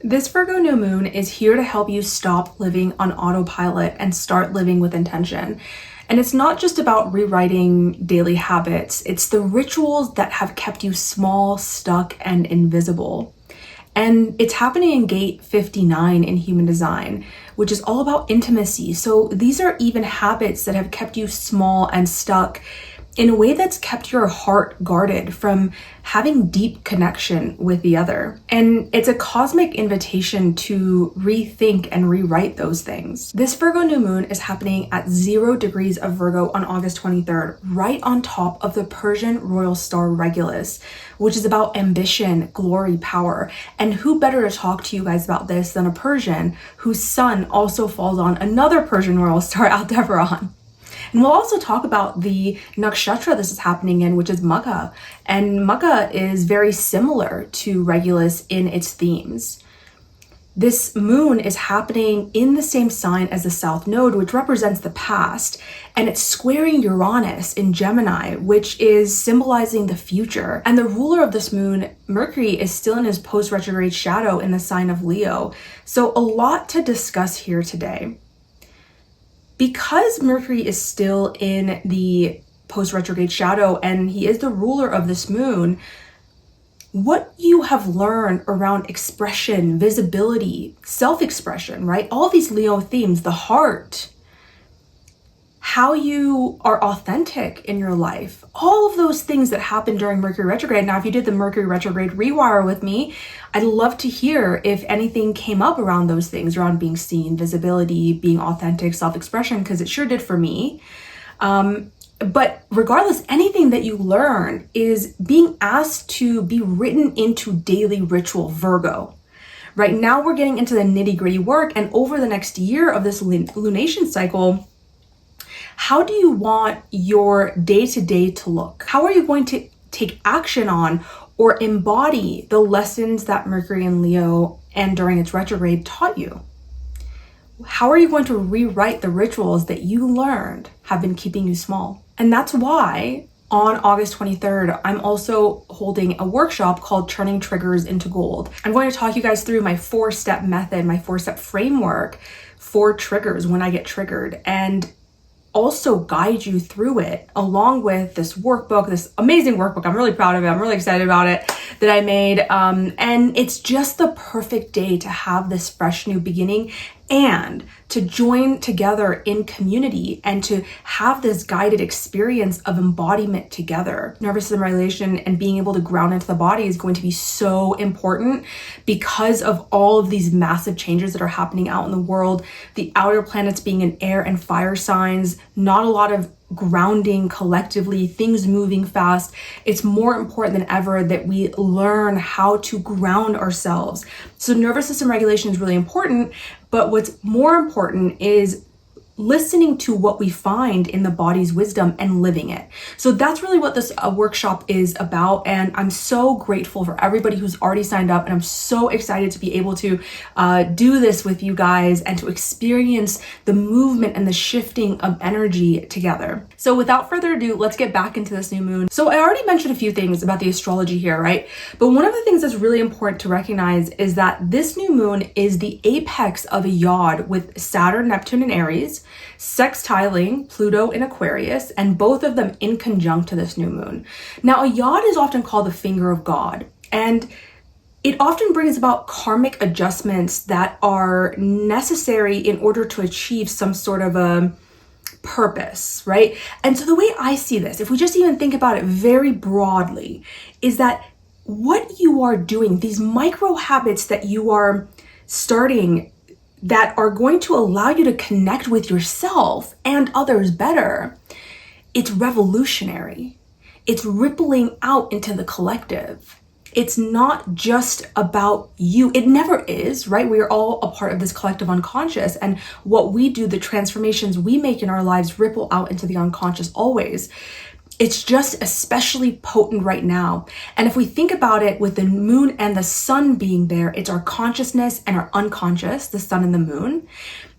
This Virgo new moon is here to help you stop living on autopilot and start living with intention. And it's not just about rewriting daily habits, it's the rituals that have kept you small, stuck, and invisible. And it's happening in gate 59 in human design, which is all about intimacy. So these are even habits that have kept you small and stuck in a way that's kept your heart guarded from having deep connection with the other. And it's a cosmic invitation to rethink and rewrite those things. This Virgo new moon is happening at 0 degrees of Virgo on August 23rd, right on top of the Persian royal star Regulus, which is about ambition, glory, power. And who better to talk to you guys about this than a Persian whose sun also falls on another Persian royal star, Aldebaran. And we'll also talk about the nakshatra this is happening in, which is Magha. And Magha is very similar to Regulus in its themes. This moon is happening in the same sign as the South Node, which represents the past, and it's squaring Uranus in Gemini, which is symbolizing the future. And the ruler of this moon, Mercury, is still in his post-retrograde shadow in the sign of Leo. So a lot to discuss here today. Because Mercury is still in the post-retrograde shadow and he is the ruler of this moon, what you have learned around expression, visibility, self-expression, right? All these Leo themes, the heart, how you are authentic in your life, all of those things that happen during Mercury retrograde. Now, if you did the Mercury retrograde rewire with me, I'd love to hear if anything came up around those things, around being seen, visibility, being authentic, self-expression, because it sure did for me. But regardless, anything that you learn is being asked to be written into daily ritual Virgo. Right now, we're getting into the nitty-gritty work, and over the next year of this lunation cycle, how do you want your day-to-day to look? How are you going to take action on or embody the lessons that Mercury in Leo and during its retrograde taught you? How are you going to rewrite the rituals that you learned have been keeping you small? And that's why on August 23rd, I'm also holding a workshop called Turning Triggers into Gold. I'm going to talk you guys through my 4-step method, my 4-step framework for triggers when I get triggered, and also guide you through it along with this workbook, this amazing workbook. I'm really proud of it. I'm really excited about it that I made. And it's just the perfect day to have this fresh new beginning and to join together in community and to have this guided experience of embodiment together. Nervous system regulation and being able to ground into the body is going to be so important because of all of these massive changes that are happening out in the world. The outer planets being in air and fire signs, not a lot of grounding collectively, things moving fast. It's more important than ever that we learn how to ground ourselves. So nervous system regulation is really important, but what's more important is listening to what we find in the body's wisdom and living it. So that's really what this workshop is about. And I'm so grateful for everybody who's already signed up. And I'm so excited to be able to do this with you guys and to experience the movement and the shifting of energy together. So without further ado, let's get back into this new moon. So I already mentioned a few things about the astrology here, right? But one of the things that's really important to recognize is that this new moon is the apex of a yod with Saturn, Neptune, and Aries, sextiling Pluto in Aquarius, and both of them in conjunct to this new moon. Now, a yod is often called the finger of God, and it often brings about karmic adjustments that are necessary in order to achieve some sort of a purpose, right? And so the way I see this, if we just even think about it very broadly, is that what you are doing, these micro habits that you are starting that are going to allow you to connect with yourself and others better, it's revolutionary. It's rippling out into the collective. It's not just about you. It never is, right? We are all a part of this collective unconscious, and what we do, the transformations we make in our lives ripple out into the unconscious always. It's just especially potent right now. And if we think about it with the moon and the sun being there, it's our consciousness and our unconscious, the sun and the moon.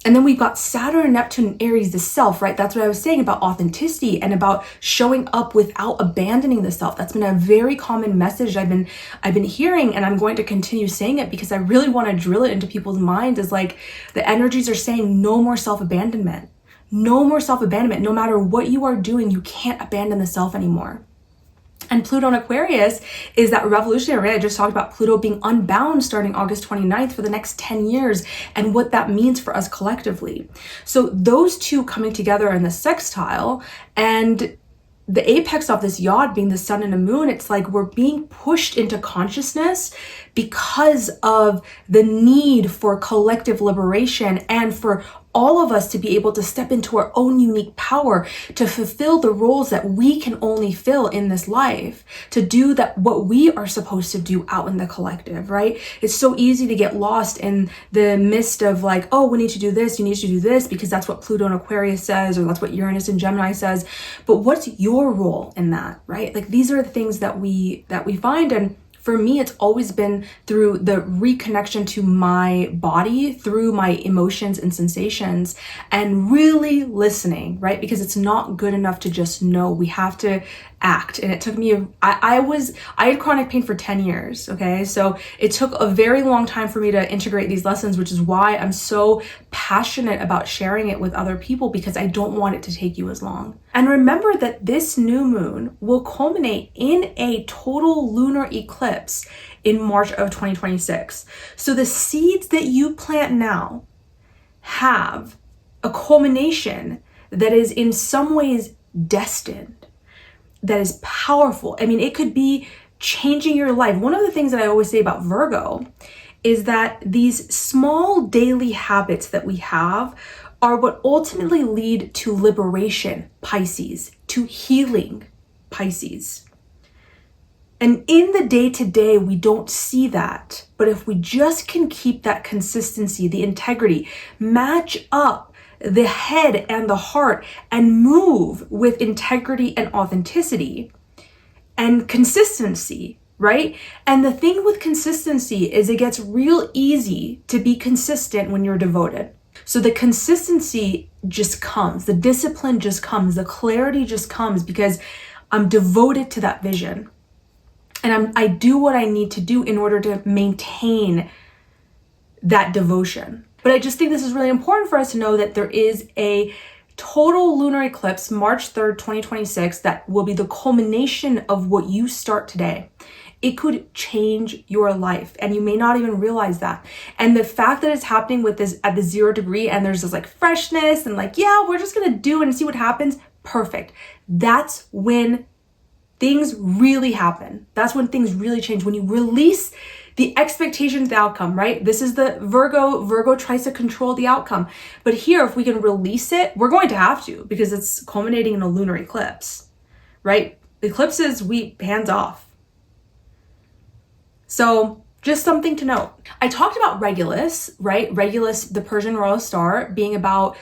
And then we've got Saturn and Neptune and Aries, the self, right? That's what I was saying about authenticity and about showing up without abandoning the self. That's been a very common message I've been hearing, and I'm going to continue saying it because I really want to drill it into people's minds. Is like the energies are saying no more self-abandonment. No more self-abandonment. No matter what you are doing, you can't abandon the self anymore. And Pluto in Aquarius is that revolutionary. I just talked about Pluto being unbound starting August 29th for the next 10 years and what that means for us collectively. So those two coming together in the sextile, and the apex of this yacht being the sun and the moon, it's like we're being pushed into consciousness because of the need for collective liberation and for all of us to be able to step into our own unique power, to fulfill the roles that we can only fill in this life, to do that what we are supposed to do out in the collective, right? It's so easy to get lost in the midst of like, oh, we need to do this, you need to do this, because that's what Pluto in Aquarius says, or that's what Uranus and Gemini says. But what's your role in that, right? Like these are the things that we find. And for me, it's always been through the reconnection to my body, through my emotions and sensations, and really listening, right? Because it's not good enough to just know. We have to act. And it took me, I had chronic pain for 10 years, okay? So it took a very long time for me to integrate these lessons, which is why I'm so passionate about sharing it with other people, because I don't want it to take you as long. And remember that this new moon will culminate in a total lunar eclipse in March of 2026. So the seeds that you plant now have a culmination that is in some ways destined, that is powerful. I mean, it could be changing your life. One of the things that I always say about Virgo is that these small daily habits that we have are what ultimately lead to liberation, Pisces, to healing, Pisces. And in the day-to-day, we don't see that. But if we just can keep that consistency, the integrity, match up the head and the heart, and move with integrity and authenticity and consistency, right? And the thing with consistency is it gets real easy to be consistent when you're devoted. So the consistency just comes, the discipline just comes, the clarity just comes because I'm devoted to that vision. And I do what I need to do in order to maintain that devotion. But I just think this is really important for us to know that there is a total lunar eclipse, March 3rd, 2026, that will be the culmination of what you start today. It could change your life, and you may not even realize that. And the fact that it's happening with this at the 0 degree, and there's this like freshness and like, yeah, we're just gonna do it and see what happens. Perfect. That's when things really happen. That's when things really change. When you release the expectation of the outcome, right? This is the Virgo. Virgo tries to control the outcome. But here, if we can release it, we're going to have to, because it's culminating in a lunar eclipse, right? Eclipses, hands off. So just something to note. I talked about Regulus, right? Regulus, the Persian royal star, being about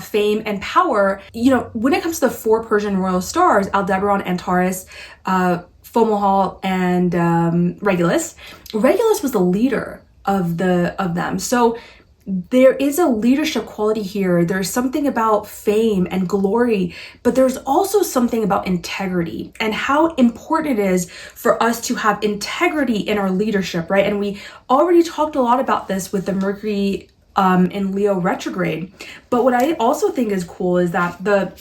fame and power. You know, when it comes to the 4 Persian royal stars, Aldebaran, Antares, Fomalhaut, and Regulus. Regulus was the leader of them. So there is a leadership quality here. There's something about fame and glory, but there's also something about integrity and how important it is for us to have integrity in our leadership, right? And we already talked a lot about this with the Mercury in Leo retrograde. But what I also think is cool is that the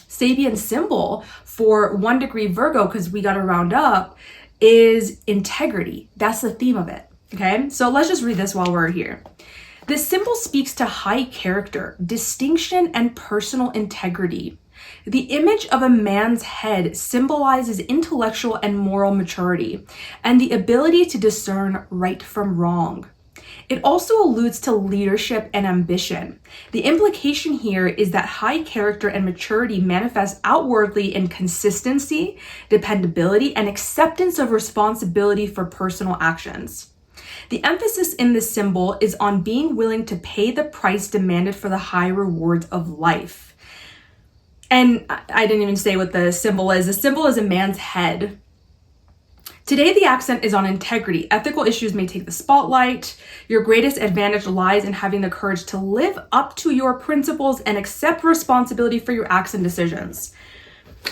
Sabian symbol for 1 degree Virgo, because we got to round up, is integrity. That's the theme of it. Okay, so let's just read this while we're here. This symbol speaks to high character, distinction, and personal integrity. The image of a man's head symbolizes intellectual and moral maturity and the ability to discern right from wrong. It also alludes to leadership and ambition. The implication here is that high character and maturity manifest outwardly in consistency, dependability, and acceptance of responsibility for personal actions. The emphasis in this symbol is on being willing to pay the price demanded for the high rewards of life. And I didn't even say what the symbol is. The symbol is a man's head. Today, the accent is on integrity. Ethical issues may take the spotlight. Your greatest advantage lies in having the courage to live up to your principles and accept responsibility for your acts and decisions.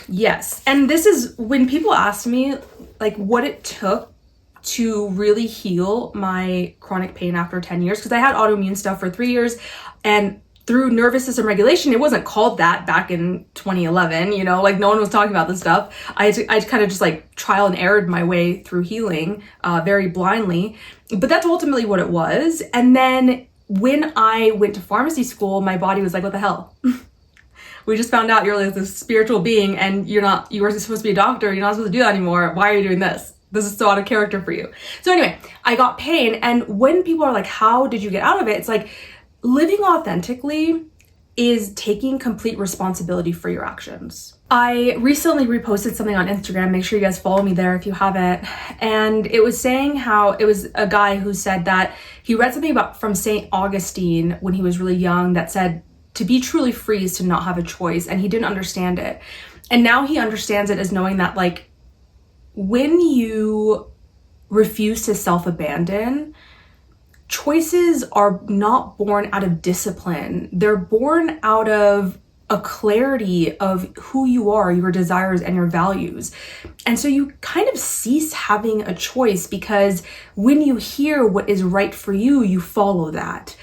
Yes. And this is when people ask me like what it took to really heal my chronic pain after 10 years, because I had autoimmune stuff for 3 years, and through nervous system regulation, it wasn't called that back in 2011, you know, like no one was talking about this stuff. I kind of just like trial and errored my way through healing very blindly, but that's ultimately what it was. And then when I went to pharmacy school, my body was like, what the hell? We just found out you're like this spiritual being and you were supposed to be a doctor. You're not supposed to do that anymore. Why are you doing this? This is so out of character for you. So anyway, I got pain. And when people are like, how did you get out of it? It's like, living authentically is taking complete responsibility for your actions. I recently reposted something on Instagram. Make sure you guys follow me there if you haven't. And it was saying how it was a guy who said that he read something about from St. Augustine when he was really young that said to be truly free is to not have a choice. And he didn't understand it. And now he understands it as knowing that like when you refuse to self-abandon, choices are not born out of discipline. They're born out of a clarity of who you are, your desires, and your values. And so you kind of cease having a choice because when you hear what is right for you, you follow that.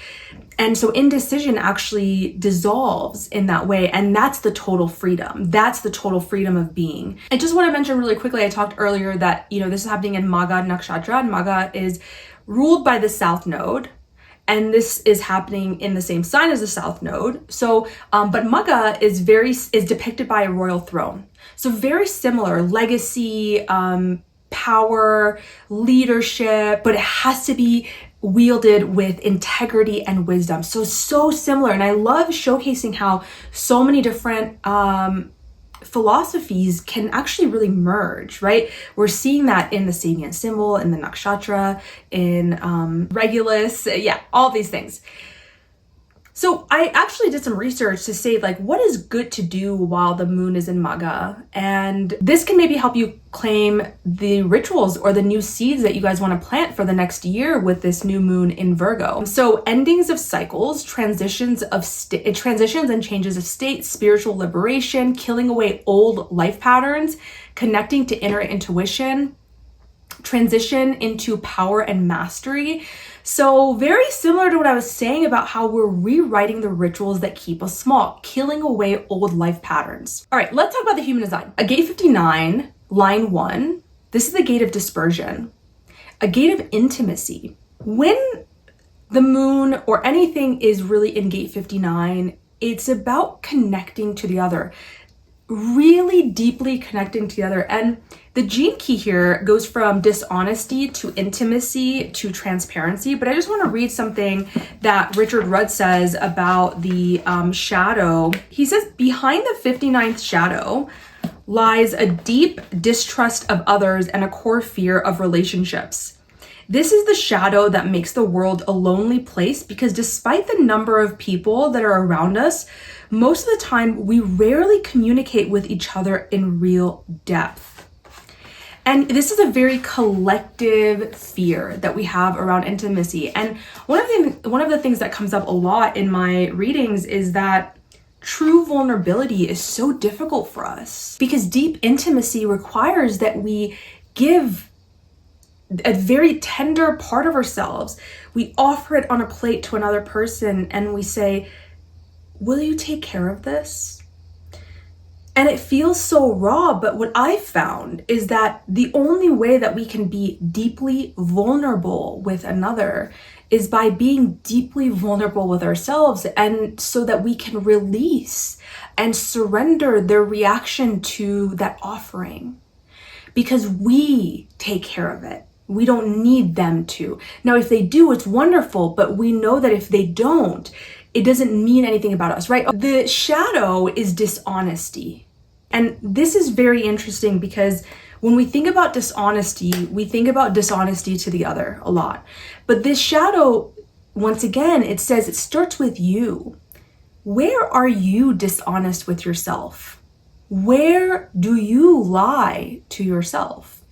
And so indecision actually dissolves in that way. And that's the total freedom. That's the total freedom of being. I just want to mention really quickly, I talked earlier that, you know, this is happening in Magha nakshatra, and Magha is ruled by the South Node, and this is happening in the same sign as the South Node. So, but Magha is depicted by a royal throne. So very similar, legacy, power, leadership, but it has to be wielded with integrity and wisdom. So similar. And I love showcasing how so many different philosophies can actually really merge, right? We're seeing that in the Sabian symbol, in the nakshatra, in Regulus, yeah, all these things. So I actually did some research to say like, what is good to do while the moon is in Magha? And this can maybe help you claim the rituals or the new seeds that you guys want to plant for the next year with this new moon in Virgo. So endings of cycles, transitions and changes of state, spiritual liberation, killing away old life patterns, connecting to inner intuition, transition into power and mastery. So very similar to what I was saying about how we're rewriting the rituals that keep us small, killing away old life patterns. All right, let's talk about the human design. A gate 59, line 1, this is the gate of dispersion, a gate of intimacy. When the moon or anything is really in gate 59, it's about connecting to the other, really deeply connecting to the other. And the gene key here goes from dishonesty to intimacy to transparency. But I just want to read something that Richard Rudd says about the shadow. He says, behind the 59th shadow lies a deep distrust of others and a core fear of relationships. This is the shadow that makes the world a lonely place because despite the number of people that are around us, most of the time we rarely communicate with each other in real depth. And this is a very collective fear that we have around intimacy. And one of the things that comes up a lot in my readings is that true vulnerability is so difficult for us because deep intimacy requires that we give a very tender part of ourselves. We offer it on a plate to another person and we say, will you take care of this? And it feels so raw, but what I've found is that the only way that we can be deeply vulnerable with another is by being deeply vulnerable with ourselves, and so that we can release and surrender their reaction to that offering because we take care of it. We don't need them to. Now, if they do, it's wonderful, but we know that if they don't, it doesn't mean anything about us, right? The shadow is dishonesty. And this is very interesting because when we think about dishonesty, we think about dishonesty to the other a lot. But this shadow, once again, it says it starts with you. Where are you dishonest with yourself? Where do you lie to yourself?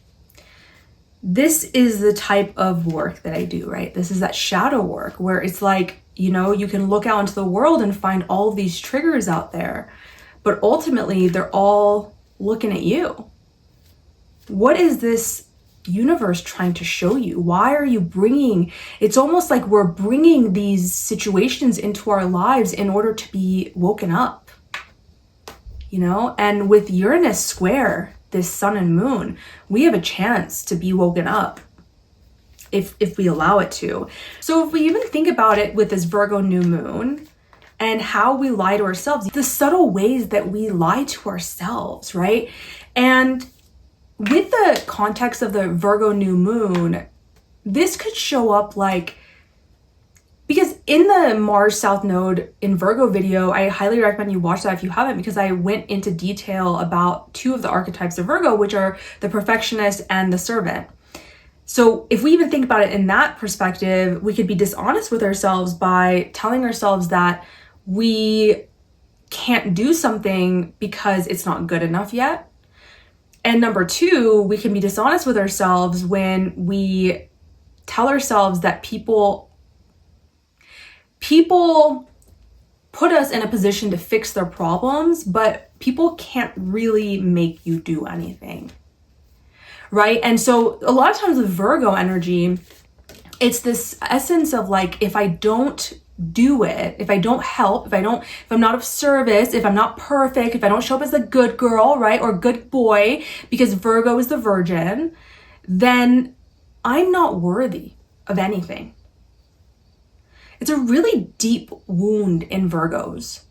this is the type of work that I do, right? This is that shadow work where it's like, you know, you can look out into the world and find all of these triggers out there, but ultimately they're all looking at you. What is this universe trying to show you? Why are you bringing, it's almost like we're bringing these situations into our lives in order to be woken up, you know? And with Uranus square, this sun and moon, we have a chance to be woken up if we allow it to. So if we even think about it with this Virgo new moon and how we lie to ourselves, the subtle ways that we lie to ourselves, right? And with the context of the Virgo new moon, this could show up like, because in the Mars South Node in Virgo video, I highly recommend you watch that if you haven't, because I went into detail about two of the archetypes of Virgo, which are the perfectionist and the servant. So if we even think about it in that perspective, we could be dishonest with ourselves by telling ourselves that we can't do something because it's not good enough yet. And number two, we can be dishonest with ourselves when we tell ourselves that people put us in a position to fix their problems, but people can't really make you do anything, right? And so a lot of times with Virgo energy, it's this essence of like, if I don't do it, if I don't help, if I'm not of service, if I'm not perfect, if I don't show up as a good girl, right, or good boy, because Virgo is the virgin, then I'm not worthy of anything. It's a really deep wound in Virgos,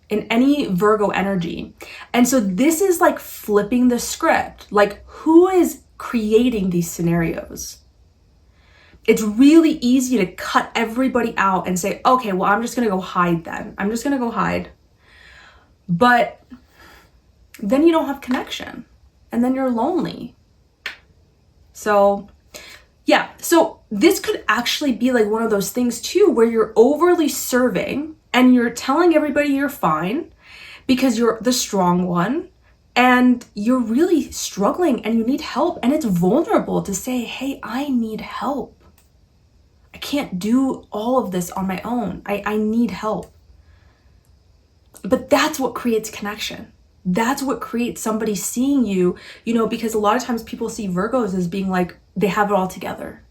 in any Virgo energy. And so this is like flipping the script. Like, who is creating these scenarios? It's really easy to cut everybody out and say, okay, well, I'm just going to go hide then. I'm just going to go hide. But then you don't have connection and then you're lonely. So yeah, so this could actually be like one of those things too, where you're overly serving and you're telling everybody you're fine because you're the strong one and you're really struggling and you need help. And it's vulnerable to say, hey, I need help. I can't do all of this on my own. I need help. But that's what creates connection. That's what creates somebody seeing you, you know, because a lot of times people see Virgos as being like, they have it all together.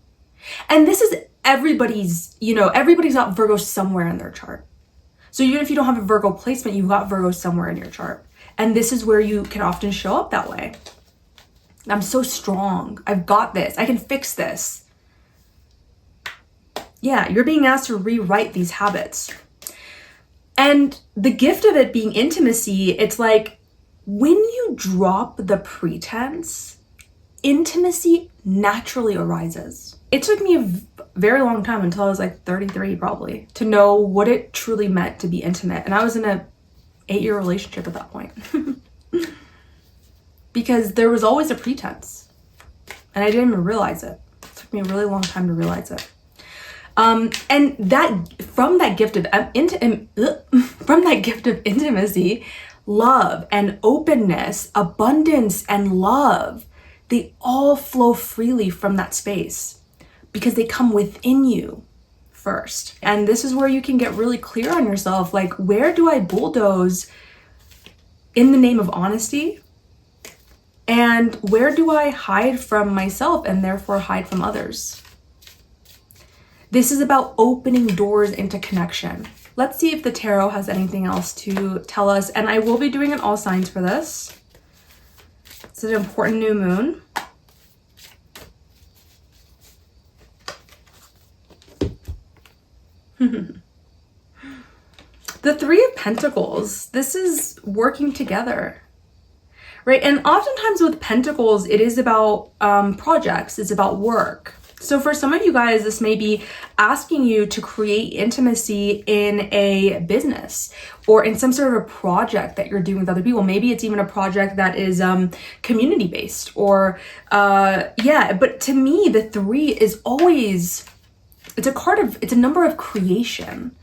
And this is everybody's, you know, everybody's got Virgo somewhere in their chart. So even if you don't have a Virgo placement, you've got Virgo somewhere in your chart. And this is where you can often show up that way. I'm so strong. I've got this. I can fix this. Yeah, you're being asked to rewrite these habits. And the gift of it being intimacy, it's like when you drop the pretense, intimacy naturally arises. It took me a very long time, until I was like 33 probably, to know what it truly meant to be intimate. And I was in a 8-year relationship at that point. Because there was always a pretense. And I didn't even realize it. It took me a really long time to realize it. And that from that gift of intimacy, love and openness, abundance and love, they all flow freely from that space because they come within you first. And this is where you can get really clear on yourself. Like, where do I bulldoze in the name of honesty? And where do I hide from myself and therefore hide from others? This is about opening doors into connection. Let's see if the tarot has anything else to tell us. And I will be doing an all signs for this. It's an important new moon. The Three of Pentacles. This is working together, right? And oftentimes with Pentacles, it is about projects. It's about work. So for some of you guys, this may be asking you to create intimacy in a business or in some sort of a project that you're doing with other people. Maybe it's even a project that is community-based or, yeah. But to me, the 3 is always, it's a number of creation,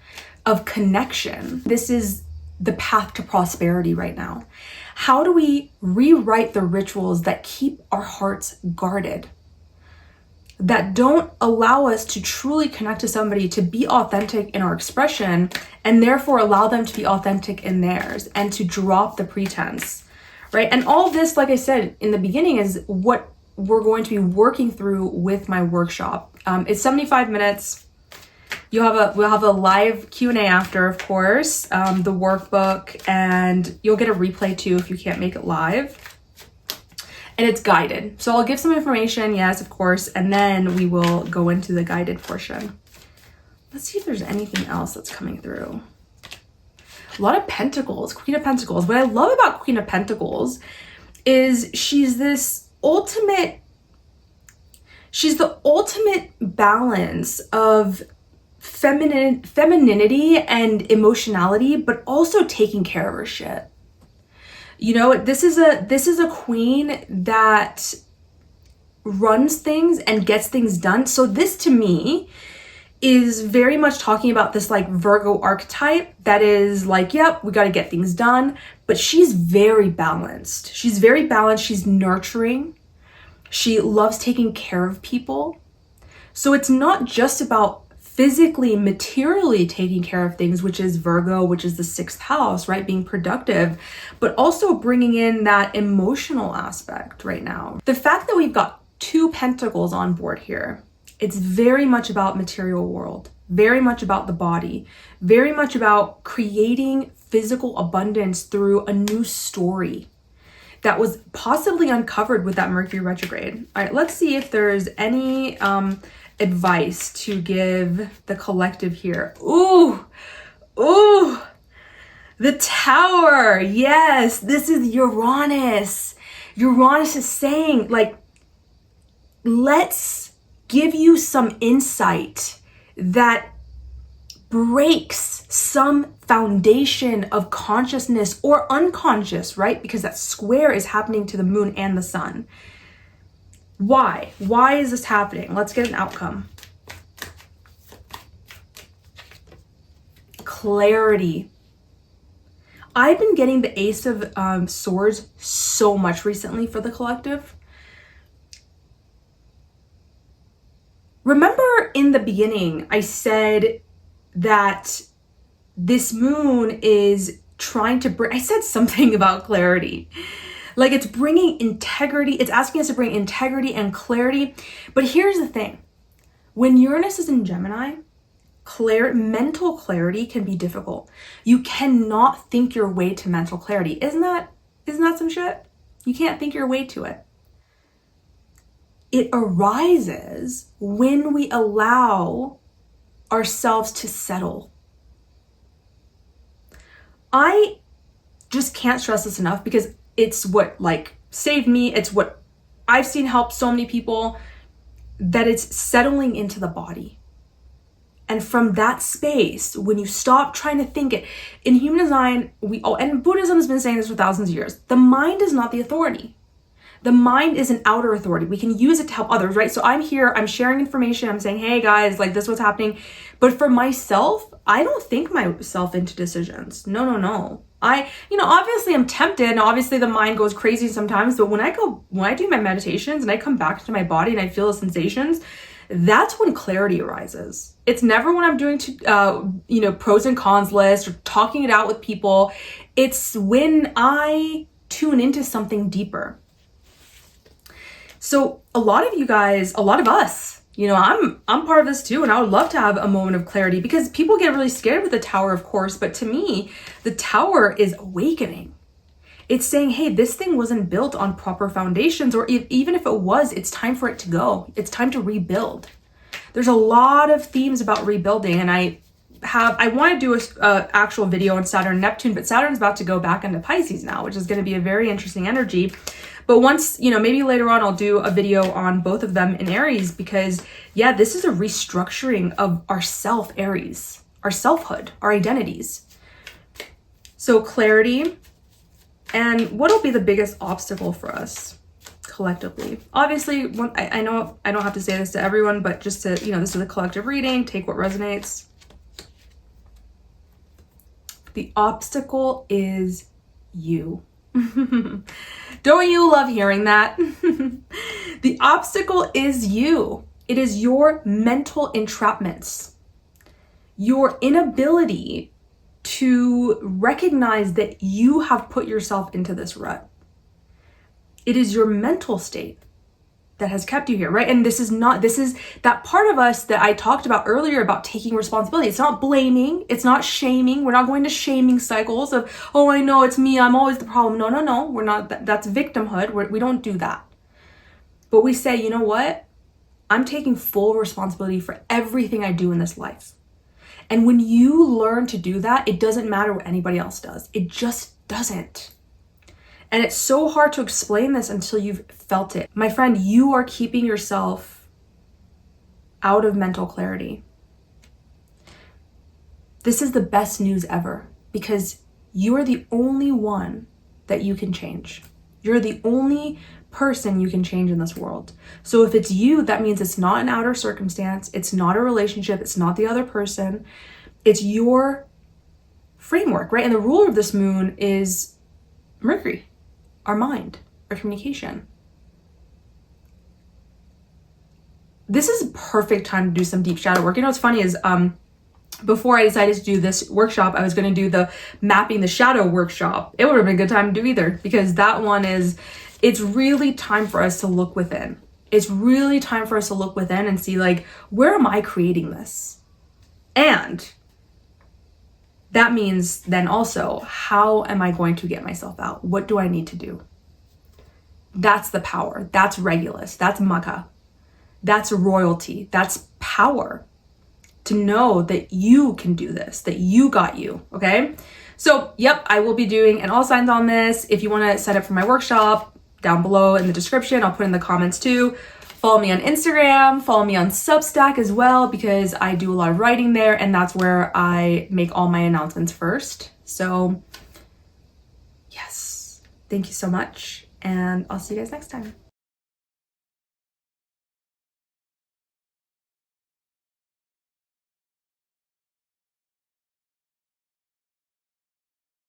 of connection. This is the path to prosperity right now. How do we rewrite the rituals that keep our hearts guarded? that don't allow us to truly connect to somebody, to be authentic in our expression, and therefore allow them to be authentic in theirs and to drop the pretense, right? And all this, like I said in the beginning, is what we're going to be working through with my workshop. It's 75 minutes. We'll have a live Q&A after, of course, the workbook, and you'll get a replay too if you can't make it live. And it's guided. So I'll give some information, yes, of course, and then we will go into the guided portion. Let's see if there's anything else that's coming through. A lot of Pentacles, Queen of Pentacles. What I love about Queen of Pentacles is she's the ultimate balance of femininity and emotionality, but also taking care of her shit. You know, this is a queen that runs things and gets things done. So this to me is very much talking about this like Virgo archetype that is like, yep, we got to get things done, but she's very balanced. She's very balanced. She's nurturing. She loves taking care of people. So it's not just about physically, materially taking care of things, which is Virgo, which is the 6th house, right? Being productive, but also bringing in that emotional aspect right now. The fact that we've got 2 Pentacles on board here, it's very much about material world, very much about the body, very much about creating physical abundance through a new story that was possibly uncovered with that Mercury retrograde. All right, let's see if there's any advice to give the collective here. Ooh, the Tower. Yes, this is Uranus. Uranus is saying, like, let's give you some insight that breaks some foundation of consciousness or unconscious, right? Because that square is happening to the moon and the sun. Why? Why is this happening? Let's get an outcome. Clarity. I've been getting the Ace of Swords so much recently for the collective. Remember in the beginning, I said that this moon is trying to bring, I said something about clarity. Like it's bringing integrity, it's asking us to bring integrity and clarity. But here's the thing. When Uranus is in Gemini, mental clarity can be difficult. You cannot think your way to mental clarity. Isn't that some shit? You can't think your way to it. It arises when we allow ourselves to settle. I just can't stress this enough because it's what like saved me. It's what I've seen help so many people, that it's settling into the body. And from that space, when you stop trying to think it, in human design, and Buddhism has been saying this for thousands of years, the mind is not the authority. The mind is an outer authority. We can use it to help others, right? So I'm here, I'm sharing information, I'm saying, hey guys, like this is what's happening. But for myself, I don't think myself into decisions. No. Obviously I'm tempted, and obviously the mind goes crazy sometimes, but when I do my meditations and I come back to my body and I feel the sensations, that's when clarity arises. It's never when I'm doing pros and cons list or talking it out with people. It's when I tune into something deeper. So a lot of you guys, a lot of us, I'm part of this too, and I would love to have a moment of clarity, because people get really scared with the Tower, of course, but to me, the Tower is awakening. It's saying, hey, this thing wasn't built on proper foundations, or even if it was, it's time for it to go. It's time to rebuild. There's a lot of themes about rebuilding, and I want to do a actual video on Saturn and Neptune, but Saturn's about to go back into Pisces now, which is going to be a very interesting energy. But once, maybe later on, I'll do a video on both of them in Aries, because yeah, this is a restructuring of our self, Aries, our selfhood, our identities. So clarity. And what'll be the biggest obstacle for us collectively? Obviously, I know I don't have to say this to everyone, but just to, this is a collective reading, take what resonates. The obstacle is you. Don't you love hearing that? The obstacle is you. It is your mental entrapments, your inability to recognize that you have put yourself into this rut. It is your mental state that has kept you here, right? And this is that part of us that I talked about earlier about taking responsibility. It's not blaming, it's not shaming. We're not going to shaming cycles of, oh, I know it's me, I'm always the problem. No, we're not. That's victimhood. We don't do that. But we say, you know what? I'm taking full responsibility for everything I do in this life. And when you learn to do that, it doesn't matter what anybody else does. It just doesn't. And it's so hard to explain this until you've felt it. My friend, you are keeping yourself out of mental clarity. This is the best news ever because you are the only one that you can change. You're the only person you can change in this world. So if it's you, that means it's not an outer circumstance. It's not a relationship. It's not the other person. It's your framework, right? And the ruler of this moon is Mercury. Our mind, our communication. This is a perfect time to do some deep shadow work. You know what's funny is before I decided to do this workshop, I was going to do the mapping the shadow workshop. It would have been a good time to do either because that one it's really time for us to look within. It's really time for us to look within and see like, where am I creating this? And that means then also, how am I going to get myself out? What do I need to do? That's the power. That's Regulus. That's Magha. That's royalty. That's power. To know that you can do this, that you got you, okay? So, yep, I will be doing an all signs on this. If you want to sign up for my workshop, down below in the description, I'll put in the comments too. Follow me on Instagram, follow me on Substack as well, because I do a lot of writing there and that's where I make all my announcements first. So yes, thank you so much and I'll see you guys next time.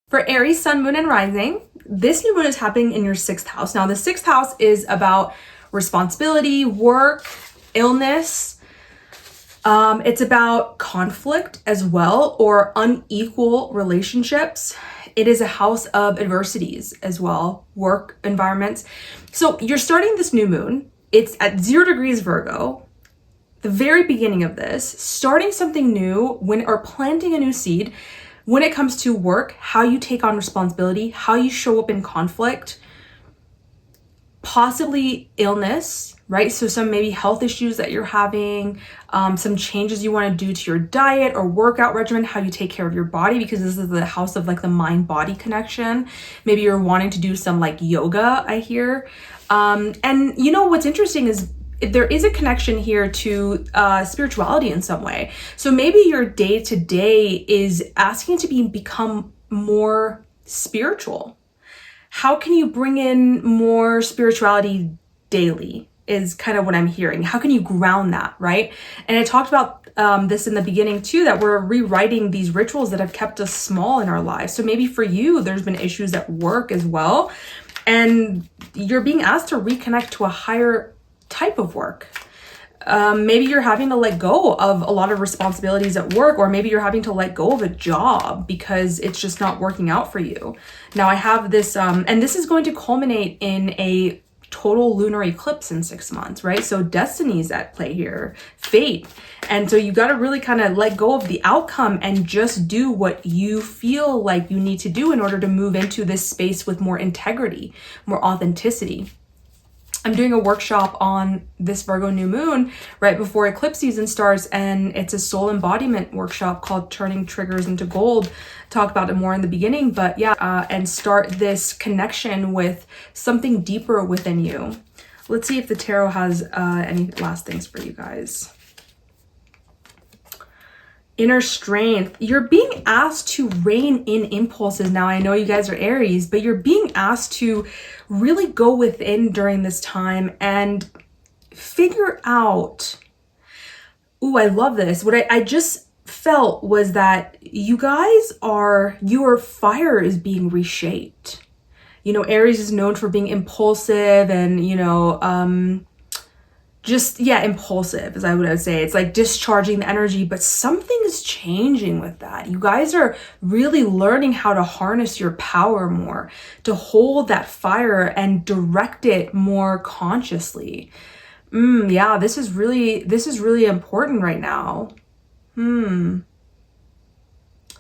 For Aries, Sun, Moon, and Rising, this new moon is happening in your 6th house. Now, the 6th house is about responsibility, work, illness. It's about conflict as well, or unequal relationships. It is a house of adversities as well, work environments. So you're starting this new moon. It's at 0 degrees Virgo, the very beginning of this, starting something new or planting a new seed. When it comes to work, how you take on responsibility, how you show up in conflict, possibly illness, right? So some maybe health issues that you're having, some changes you want to do to your diet or workout regimen, how you take care of your body, because this is the house of like the mind-body connection. Maybe you're wanting to do some like yoga, I hear. And you know, what's interesting is there is a connection here to spirituality in some way. So maybe your day-to-day is asking to become more spiritual. How can you bring in more spirituality daily is kind of what I'm hearing. How can you ground that, right? And I talked about this in the beginning too, that we're rewriting these rituals that have kept us small in our lives. So maybe for you, there's been issues at work as well. And you're being asked to reconnect to a higher type of work. Maybe you're having to let go of a lot of responsibilities at work, or maybe you're having to let go of a job because it's just not working out for you. Now I have this, and this is going to culminate in a total lunar eclipse in 6 months, right? So destiny's at play here, fate. And so you got to really kind of let go of the outcome and just do what you feel like you need to do in order to move into this space with more integrity, more authenticity. I'm doing a workshop on this Virgo new moon right before eclipse season starts, and it's a soul embodiment workshop called Turning Triggers into Gold. Talk about it more in the beginning, but yeah, and start this connection with something deeper within you. Let's see if the tarot has any last things for you guys. Inner strength. You're being asked to rein in impulses. Now, I know you guys are Aries, but you're being asked to really go within during this time and figure out, ooh, I love this. What I just felt was that you guys your fire is being reshaped. You know, Aries is known for being impulsive and, just, yeah, impulsive is what I would say. It's like discharging the energy, but something is changing with that. You guys are really learning how to harness your power more, to hold that fire and direct it more consciously. Yeah, this is really important right now.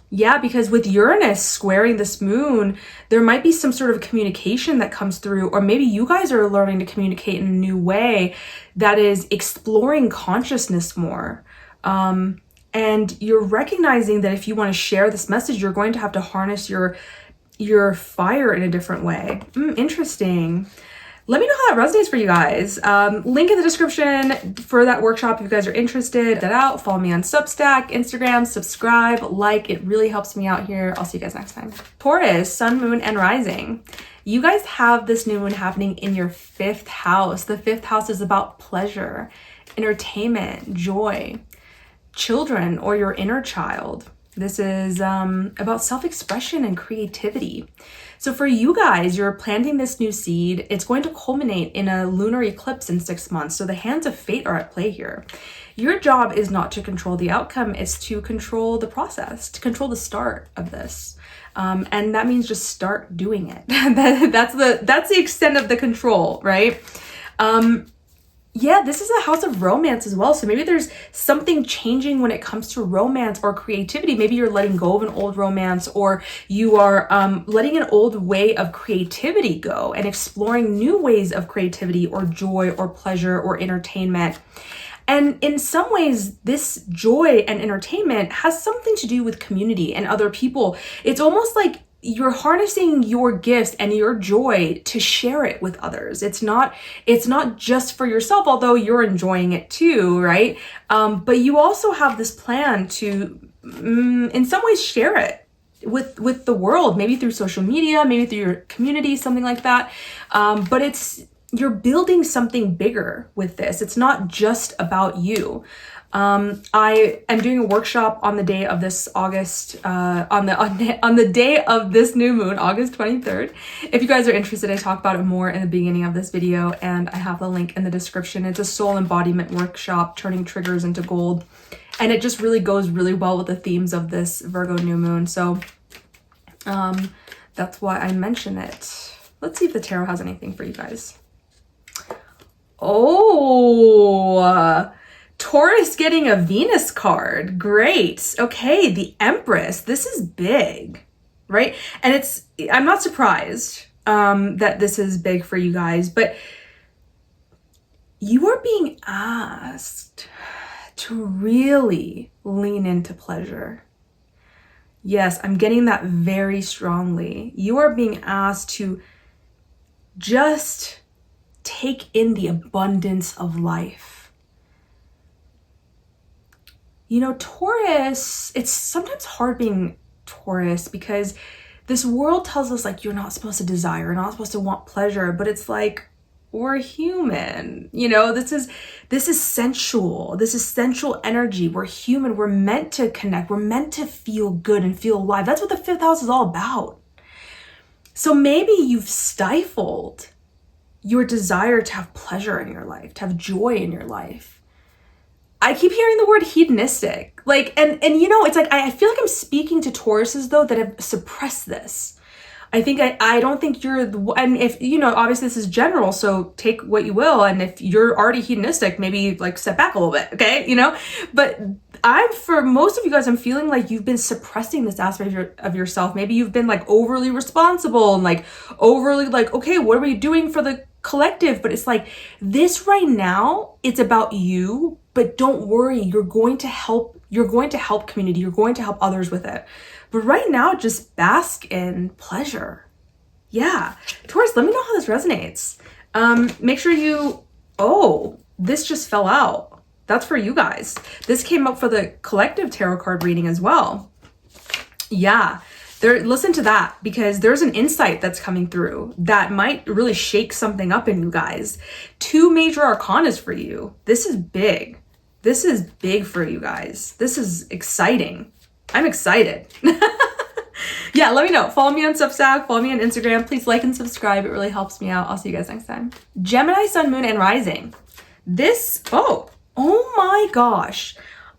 Yeah, because with Uranus squaring this moon, there might be some sort of communication that comes through, or maybe you guys are learning to communicate in a new way that is exploring consciousness more. And you're recognizing that if you want to share this message, you're going to have to harness your fire in a different way. Interesting. Let me know how that resonates for you guys. Link in the description for that workshop if you guys are interested. That out. Follow me on Substack, Instagram, subscribe, like. It really helps me out here. I'll see you guys next time. Taurus, sun, moon, and rising. You guys have this new moon happening in your 5th house. The 5th house is about pleasure, entertainment, joy, children, or your inner child. This is about self-expression and creativity. So for you guys, you're planting this new seed. It's going to culminate in a lunar eclipse in 6 months. So the hands of fate are at play here. Your job is not to control the outcome. It's to control the process, to control the start of this. And that means just start doing it. That's the extent of the control, right? Yeah, this is a house of romance as well. So maybe there's something changing when it comes to romance or creativity. Maybe you're letting go of an old romance, or you are letting an old way of creativity go and exploring new ways of creativity or joy or pleasure or entertainment. And in some ways, this joy and entertainment has something to do with community and other people. It's almost like you're harnessing your gifts and your joy to share it with others. It's not just for yourself, although you're enjoying it too, right? But you also have this plan to, in some ways, share it with the world, maybe through social media, maybe through your community, something like that. But you're building something bigger with this. It's not just about you. I am doing a workshop on the day of this August, on the day of this new moon, August 23rd. If you guys are interested, I talk about it more in the beginning of this video, and I have the link in the description. It's a soul embodiment workshop, turning triggers into gold. And it just really goes really well with the themes of this Virgo new moon. So, that's why I mention it. Let's see if the tarot has anything for you guys. Oh, Taurus getting a Venus card. Great. Okay, the Empress. This is big, right? And I'm not surprised that this is big for you guys, but you are being asked to really lean into pleasure. Yes, I'm getting that very strongly. You are being asked to just take in the abundance of life. You know, Taurus, it's sometimes hard being Taurus because this world tells us like you're not supposed to desire, you're not supposed to want pleasure, but it's like we're human. You know, this is sensual. This is sensual energy. We're human. We're meant to connect. We're meant to feel good and feel alive. That's what the 5th house is all about. So maybe you've stifled your desire to have pleasure in your life, to have joy in your life. I keep hearing the word hedonistic. Like, and you know, it's like, I feel like I'm speaking to Tauruses though that have suppressed this. I think I don't think you're, and if, you know, obviously this is general, so take what you will. And if you're already hedonistic, maybe like step back a little bit, okay? You know, but for most of you guys, I'm feeling like you've been suppressing this aspect of yourself. Maybe you've been like overly responsible and like overly like, okay, what are we doing for the collective? But it's like this right now, it's about you, but don't worry, you're going to help community, you're going to help others with it. But right now, just bask in pleasure. Yeah. Taurus, let me know how this resonates. Make sure this just fell out. That's for you guys. This came up for the collective tarot card reading as well. Yeah. Listen to that, because there's an insight that's coming through that might really shake something up in you guys. 2 major arcanas for you. This is big. This is big for you guys. This is exciting. I'm excited. Yeah, let me know. Follow me on Substack, follow me on Instagram. Please like and subscribe. It really helps me out. I'll see you guys next time. Gemini, sun, moon, and rising. Oh my gosh.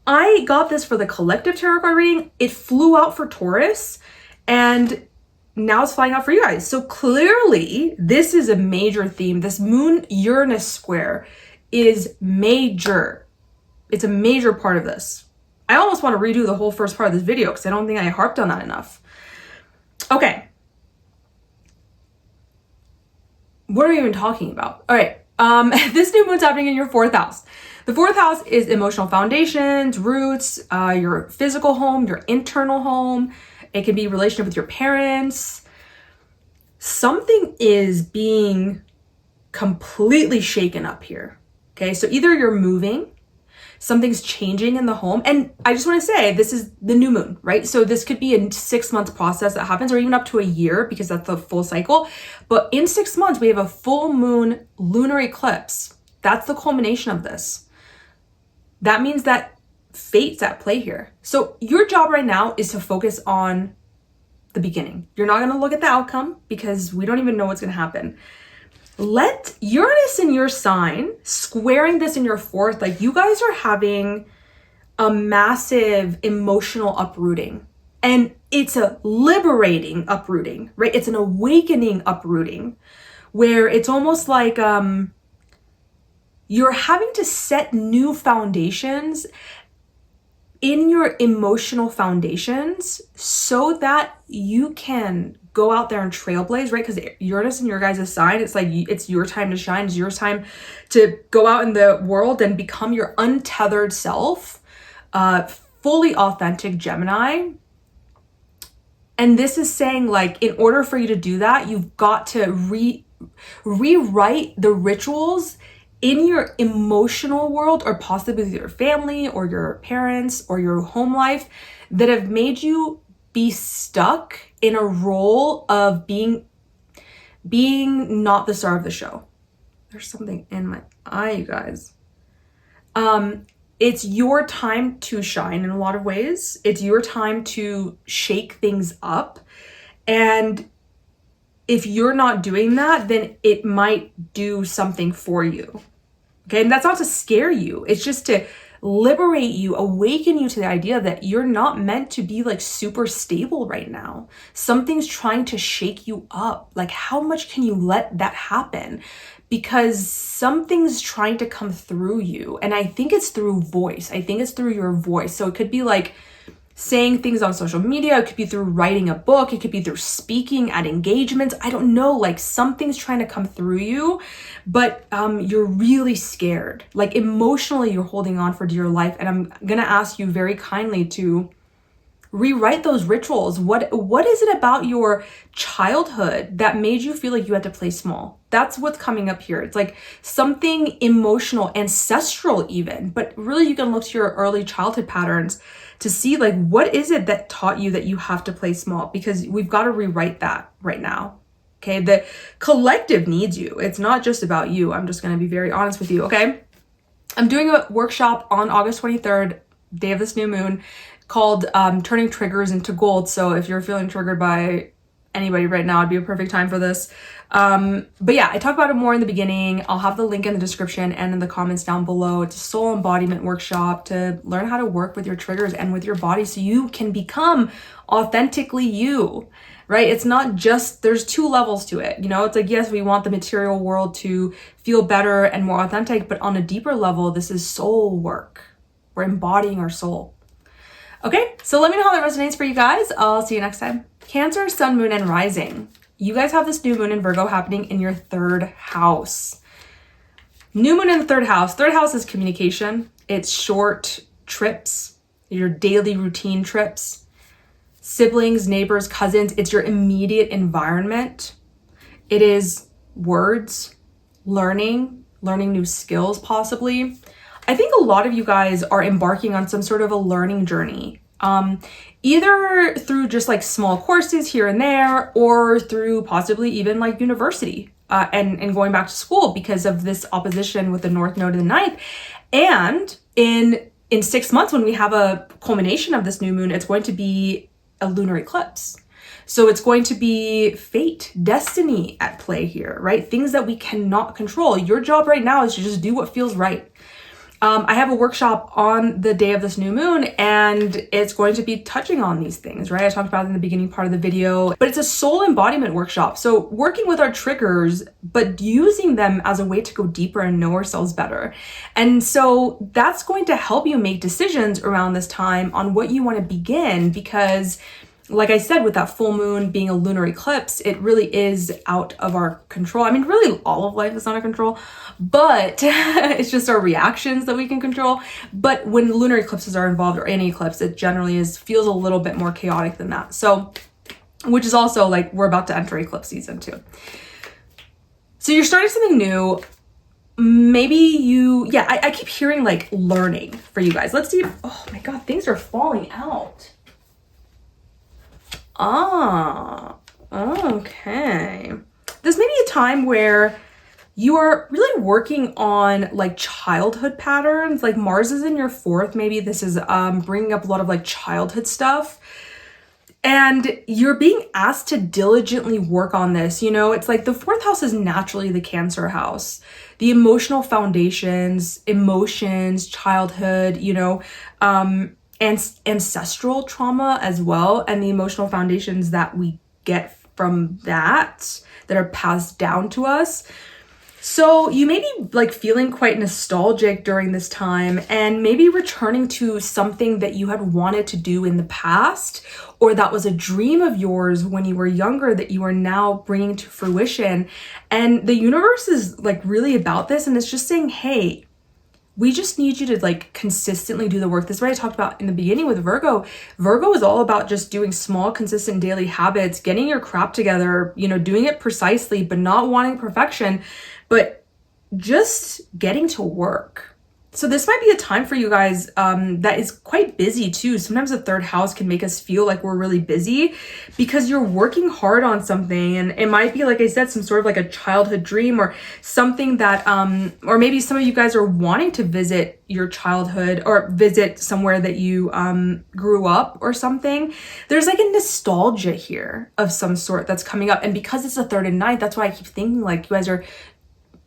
I got this for the collective tarot card reading. It flew out for Taurus and now it's flying out for you guys. So clearly this is a major theme. This Moon Uranus square is major. It's a major part of this. I almost want to redo the whole first part of this video because I don't think I harped on that enough. Okay. What are we even talking about? All right. This new moon's happening in your 4th house. The 4th house is emotional foundations, roots, your physical home, your internal home. It can be a relationship with your parents. Something is being completely shaken up here. Okay, so either you're moving, something's changing in the home. And I just want to say, this is the new moon, right? So this could be a 6-month process that happens, or even up to a year, because that's the full cycle. But in 6 months, we have a full moon lunar eclipse. That's the culmination of this. That means that fate's at play here. So your job right now is to focus on the beginning. You're not going to look at the outcome because we don't even know what's going to happen. Let Uranus in your sign, squaring this in your 4th, like you guys are having a massive emotional uprooting. And it's a liberating uprooting, right? It's an awakening uprooting where it's almost like you're having to set new foundations in your emotional foundations so that you can go out there and trailblaze, right? Because Uranus in your guys' sign, it's like it's your time to shine. It's your time to go out in the world and become your untethered self, fully authentic Gemini. And this is saying, like, in order for you to do that, you've got to rewrite the rituals in your emotional world, or possibly with your family or your parents or your home life, that have made you be stuck in a role of being not the star of the show. There's something in my eye, you guys. It's your time to shine in a lot of ways. It's your time to shake things up. And if you're not doing that, then it might do something for you. Okay, and that's not to scare you. It's just to liberate you, awaken you to the idea that you're not meant to be like super stable right now. Something's trying to shake you up. Like, how much can you let that happen? Because something's trying to come through you. And I think it's through voice. I think it's through your voice. So it could be like saying things on social media. It could be through writing a book. It could be through speaking at engagements. I don't know, like something's trying to come through you, but you're really scared. Like emotionally, you're holding on for dear life. And I'm going to ask you very kindly to rewrite those rituals. What is it about your childhood that made you feel like you had to play small? That's what's coming up here. It's like something emotional, ancestral even, but really you can look to your early childhood patterns to see like, what is it that taught you that you have to play small? Because we've got to rewrite that right now. Okay. The collective needs you. It's not just about you. I'm just going to be very honest with you. Okay. I'm doing a workshop on August 23rd, day of this new moon, called Turning Triggers into Gold. So if you're feeling triggered by anybody right now, it'd be a perfect time for this. But yeah, I talk about it more in the beginning. I'll have the link in the description and in the comments down below. It's a soul embodiment workshop to learn how to work with your triggers and with your body so you can become authentically you, right? It's not just, there's 2 levels to it. You know, it's like, yes, we want the material world to feel better and more authentic, but on a deeper level, this is soul work. We're embodying our soul. Okay, so let me know how that resonates for you guys. I'll see you next time. Cancer, Sun, Moon, and Rising. You guys have this new moon in Virgo happening in your 3rd house. New moon in the 3rd house. 3rd house is communication. It's short trips, your daily routine trips, siblings, neighbors, cousins. It's your immediate environment. It is words, learning new skills possibly. I think a lot of you guys are embarking on some sort of a learning journey, either through just like small courses here and there, or through possibly even like university and going back to school because of this opposition with the North Node in the 9th. And in 6 months, when we have a culmination of this new moon, it's going to be a lunar eclipse. So it's going to be fate, destiny at play here, right? Things that we cannot control. Your job right now is to just do what feels right. I have a workshop on the day of this new moon, and it's going to be touching on these things, right? I talked about it in the beginning part of the video, but it's a soul embodiment workshop. So working with our triggers, but using them as a way to go deeper and know ourselves better. And so that's going to help you make decisions around this time on what you want to begin, because like I said, with that full moon being a lunar eclipse, it really is out of our control. I mean, really all of life is not our control, but it's just our reactions that we can control. But when lunar eclipses are involved, or any eclipse, it generally feels a little bit more chaotic than that. So, which is also like, we're about to enter eclipse season too. So you're starting something new. Maybe I keep hearing like learning for you guys. Let's see. Oh my God, things are falling out. Okay. This may be a time where you are really working on like childhood patterns. Like Mars is in your 4th. Maybe this is bringing up a lot of like childhood stuff. And you're being asked to diligently work on this. You know, it's like the 4th house is naturally the Cancer house. The emotional foundations, emotions, childhood, you know, and ancestral trauma as well, and the emotional foundations that we get from that are passed down to us. So you may be like feeling quite nostalgic during this time, and maybe returning to something that you had wanted to do in the past, or that was a dream of yours when you were younger that you are now bringing to fruition. And the universe is like really about this, and it's just saying, hey, we just need you to like consistently do the work. This is what I talked about in the beginning with Virgo. Virgo is all about just doing small, consistent daily habits, getting your crap together, you know, doing it precisely, but not wanting perfection, but just getting to work. So this might be a time for you guys that is quite busy too. Sometimes the 3rd house can make us feel like we're really busy because you're working hard on something, and it might be, like I said, some sort of like a childhood dream, or something that, or maybe some of you guys are wanting to visit your childhood, or visit somewhere that you grew up or something. There's like a nostalgia here of some sort that's coming up. And because it's the 3rd and 9th, that's why I keep thinking like you guys are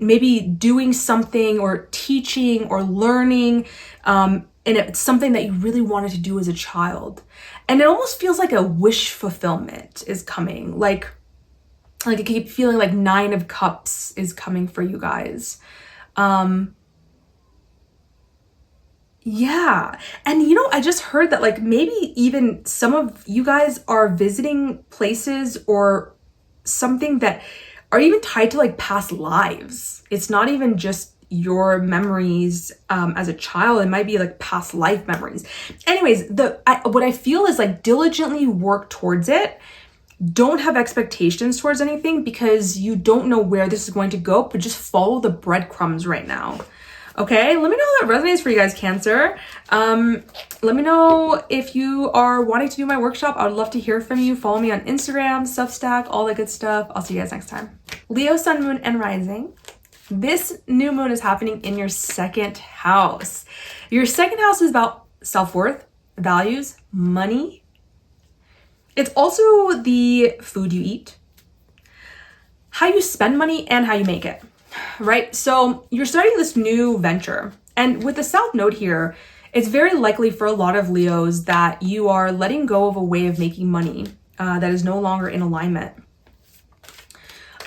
maybe doing something or teaching or learning, and it's something that you really wanted to do as a child. And it almost feels like a wish fulfillment is coming. Like I keep feeling like 9 of Cups is coming for you guys. Yeah. And you know, I just heard that like maybe even some of you guys are visiting places or something that are even tied to like past lives. It's not even just your memories as a child. It might be like past life memories. Anyways, what I feel is like diligently work towards it. Don't have expectations towards anything because you don't know where this is going to go, but just follow the breadcrumbs right now. Okay, let me know how that resonates for you guys, Cancer. Let me know if you are wanting to do my workshop. I would love to hear from you. Follow me on Instagram, Substack, all that good stuff. I'll see you guys next time. Leo, Sun, Moon, and Rising. This new moon is happening in your 2nd house. Your 2nd house is about self-worth, values, money. It's also the food you eat, how you spend money, and how you make it. Right? So you're starting this new venture. And with the South Node here, it's very likely for a lot of Leos that you are letting go of a way of making money that is no longer in alignment.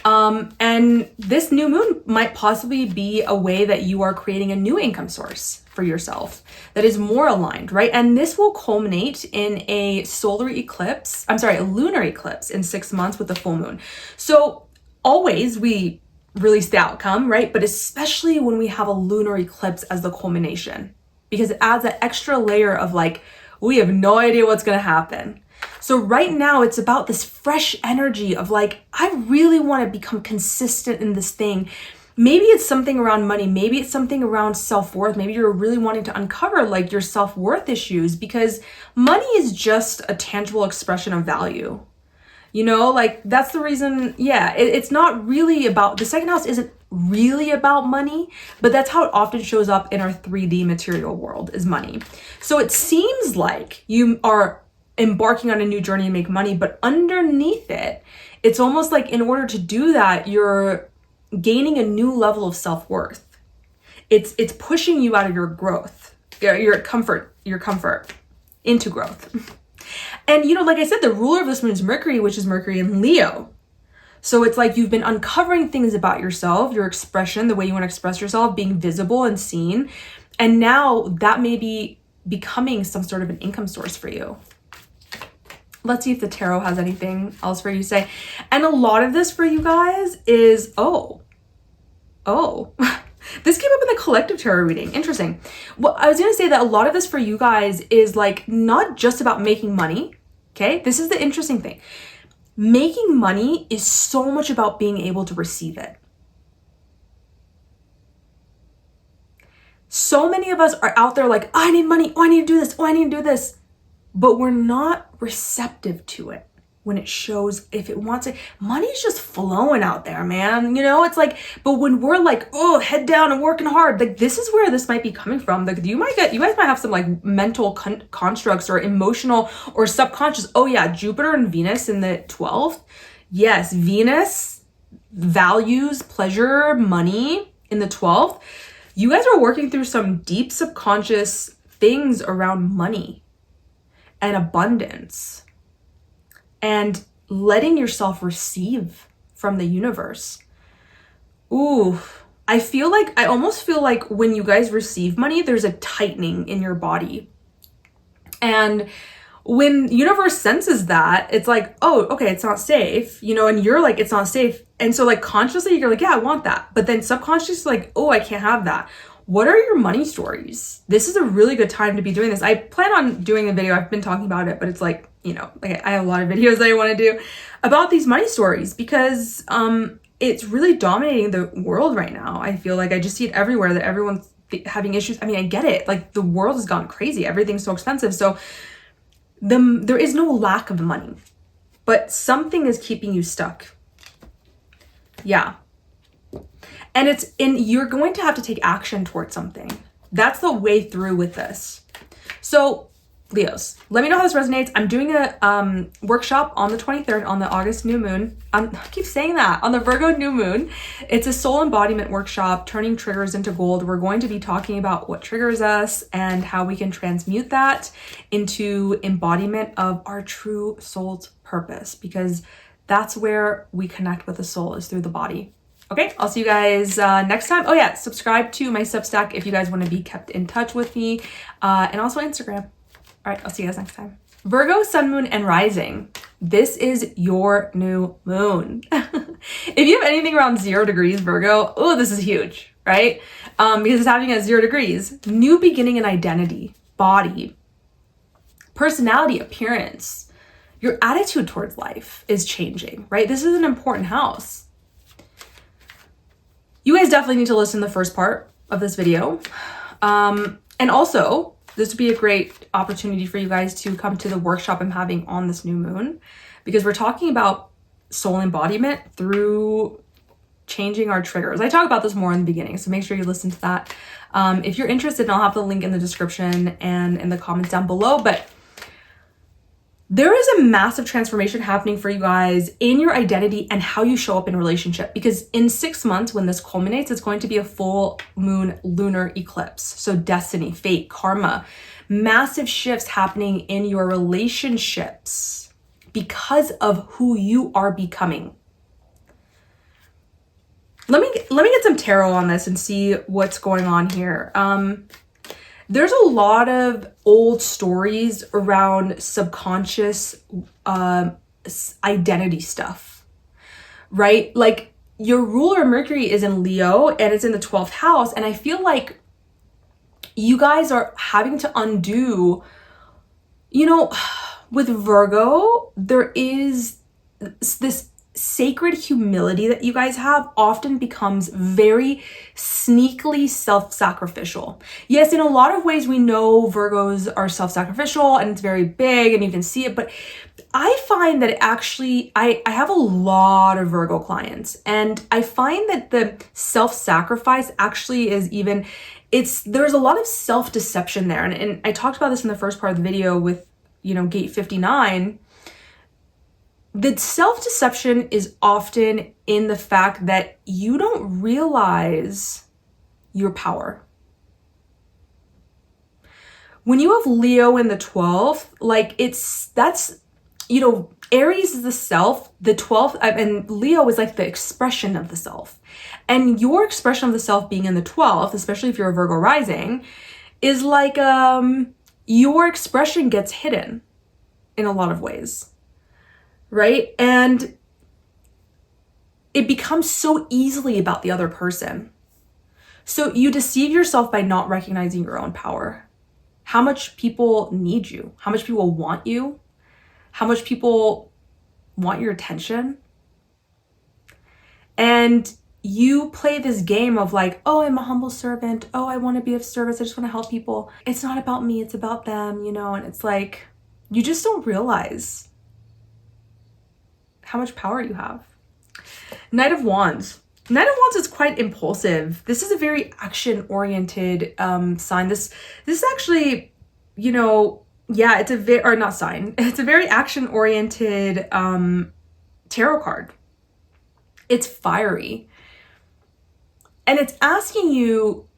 And this new moon might possibly be a way that you are creating a new income source for yourself that is more aligned, right? And this will culminate in a lunar eclipse in 6 months with the full moon. So always we release the outcome, right? But especially when we have a lunar eclipse as the culmination, because it adds that extra layer of like, we have no idea what's going to happen. So right now it's about this fresh energy of like, I really want to become consistent in this thing. Maybe it's something around money. Maybe it's something around self-worth. Maybe you're really wanting to uncover like your self-worth issues, because money is just a tangible expression of value. You know, like that's the reason, it's not really about, the 2nd house isn't really about money, but that's how it often shows up in our 3D material world is money. So it seems like you are embarking on a new journey and make money. But underneath it, it's almost like in order to do that, you're gaining a new level of self-worth. It's pushing you out of your growth, your comfort into growth. And, you know, like I said, the ruler of this moon is Mercury, which is Mercury in Leo. So it's like you've been uncovering things about yourself, your expression, the way you want to express yourself, being visible and seen. And now that may be becoming some sort of an income source for you. Let's see if the tarot has anything else for you to say. And a lot of this for you guys is, this came up in the collective tarot reading. Interesting. Well, I was going to say that a lot of this for you guys is like not just about making money. Okay. This is the interesting thing. Making money is so much about being able to receive it. So many of us are out there like, I need money. Oh, I need to do this. Oh, I need to do this. But we're not receptive to it when it shows, if it wants it. Money's just flowing out there, man. You know, it's like, but when we're like, oh, head down and working hard, like this is where this might be coming from. Like you guys might have some like mental constructs or emotional or subconscious. Oh yeah, Jupiter and Venus in the 12th. Yes, Venus values pleasure, money in the 12th. You guys are working through some deep subconscious things around money and abundance and letting yourself receive from the universe. Ooh, I almost feel like when you guys receive money, there's a tightening in your body. And when universe senses that, it's like, oh, okay, it's not safe, you know, and you're like, it's not safe. And so like consciously you're like, yeah, I want that. But then subconsciously like, oh, I can't have that. What are your money stories? This is a really good time to be doing this. I plan on doing a video. I've been talking about it, but it's like, you know, like I have a lot of videos that I want to do about these money stories because it's really dominating the world right now. I feel like I just see it everywhere that everyone's having issues. I mean, I get it. Like the world has gone crazy. Everything's so expensive. So there is no lack of money, but something is keeping you stuck. Yeah. And you're going to have to take action towards something. That's the way through with this. So Leos, let me know how this resonates. I'm doing a workshop on the 23rd on the August new moon. I keep saying that, on the Virgo new moon. It's a soul embodiment workshop, turning triggers into gold. We're going to be talking about what triggers us and how we can transmute that into embodiment of our true soul's purpose, because that's where we connect with the soul, is through the body. Okay, I'll see you guys next time. Oh yeah, subscribe to my Substack if you guys want to be kept in touch with me, and also Instagram. All right, I'll see you guys next time. Virgo, sun, moon, and rising. This is your new moon. If you have anything around 0 degrees Virgo, oh, this is huge, right? Because it's happening at 0 degrees. New beginning and identity, body, personality, appearance. Your attitude towards life is changing, right? This is an important house. You guys definitely need to listen to the first part of this video. And also, this would be a great opportunity for you guys to come to the workshop I'm having on this new moon, because we're talking about soul embodiment through changing our triggers. I talk about this more in the beginning, so make sure you listen to that. If you're interested, I'll have the link in the description and in the comments down below. But there is a massive transformation happening for you guys in your identity and how you show up in a relationship, because in 6 months when this culminates, it's going to be a full moon lunar eclipse. So destiny, fate, karma, massive shifts happening in your relationships because of who you are becoming. Let me get some tarot on this and see what's going on here. There's a lot of old stories around subconscious identity stuff, right? Like your ruler Mercury is in Leo and it's in the 12th house. And I feel like you guys are having to undo, you know, with Virgo, there is this sacred humility that you guys have often becomes very sneakily self-sacrificial. Yes, in a lot of ways we know Virgos are self-sacrificial and it's very big and you can see it, but I find that I have a lot of Virgo clients, and I find that the self-sacrifice actually is there's a lot of self-deception there. And I talked about this in the first part of the video with gate 59, the self-deception is often in the fact that you don't realize your power. When you have Leo in the 12th, like Aries is the self, the 12th, and Leo is like the expression of the self. And your expression of the self being in the 12th, especially if you're a Virgo rising, is like your expression gets hidden in a lot of ways, right? And it becomes so easily about the other person. So you deceive yourself by not recognizing your own power. How much people need you, how much people want you, how much people want your attention. And you play this game of like, oh, I'm a humble servant. Oh, I want to be of service. I just want to help people. It's not about me, it's about them, and it's like, you just don't realize how much power you have. Knight of Wands. Knight of Wands is quite impulsive. This is a very action-oriented sign. This is actually, it's a it's a very action-oriented tarot card. It's fiery. And it's asking you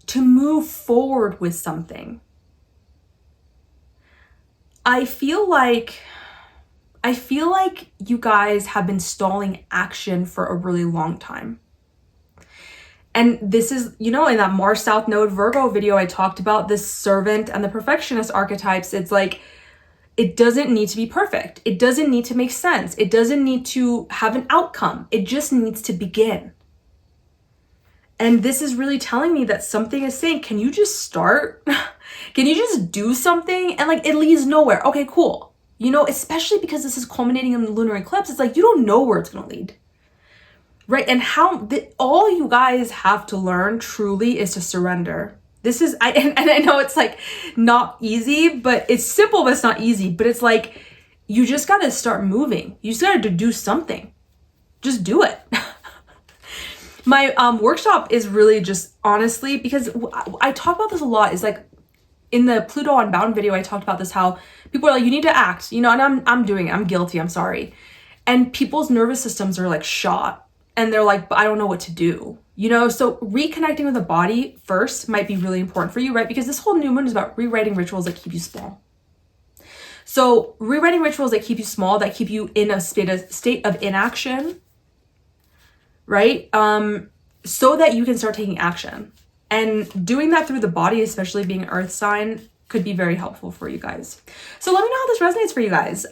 to move forward with something. I feel like you guys have been stalling action for a really long time. And this is, in that Mars South Node Virgo video, I talked about this servant and the perfectionist archetypes. It's like, it doesn't need to be perfect. It doesn't need to make sense. It doesn't need to have an outcome. It just needs to begin. And this is really telling me that something is saying, can you just start? Can you just do something? And like, it leads nowhere. Okay, cool. Especially because this is culminating in the lunar eclipse. It's like, you don't know where it's going to lead. Right? And all you guys have to learn truly is to surrender. This is, and I know it's like not easy, but it's simple, but it's not easy. But it's like, you just got to start moving. You just got to do something. Just do it. My workshop is really just honestly, because I talk about this a lot, is like in the Pluto Unbound video, I talked about this, how people are like, you need to act, and I'm doing it. I'm guilty. I'm sorry. And people's nervous systems are like shot and they're like, but I don't know what to do, So reconnecting with the body first might be really important for you, right? Because this whole new moon is about rewriting rituals that keep you small. So rewriting rituals that keep you small, that keep you in a state of inaction, right? So that you can start taking action. And doing that through the body, especially being an earth sign, could be very helpful for you guys. So let me know how this resonates for you guys.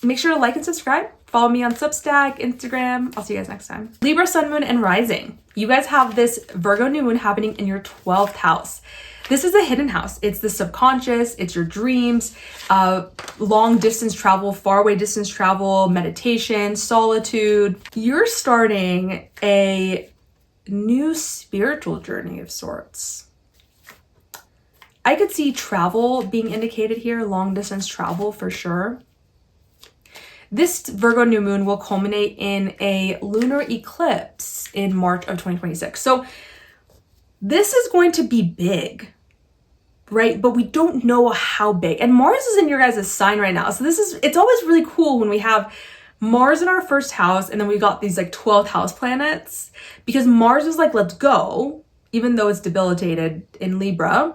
Make sure to like and subscribe. Follow me on Substack, Instagram. I'll see you guys next time. Libra, Sun, Moon, and Rising. You guys have this Virgo new moon happening in your 12th house. This is a hidden house. It's the subconscious, it's your dreams, long distance travel, faraway distance travel, meditation, solitude. You're starting a new spiritual journey of sorts. I could see travel being indicated here, long distance travel for sure. This Virgo new moon will culminate in a lunar eclipse in March of 2026. So this is going to be big, right? But we don't know how big. And Mars is in your guys' sign right now. So it's always really cool when we have Mars in our first house and then we got these like 12th house planets, because Mars is like, let's go, even though it's debilitated in Libra.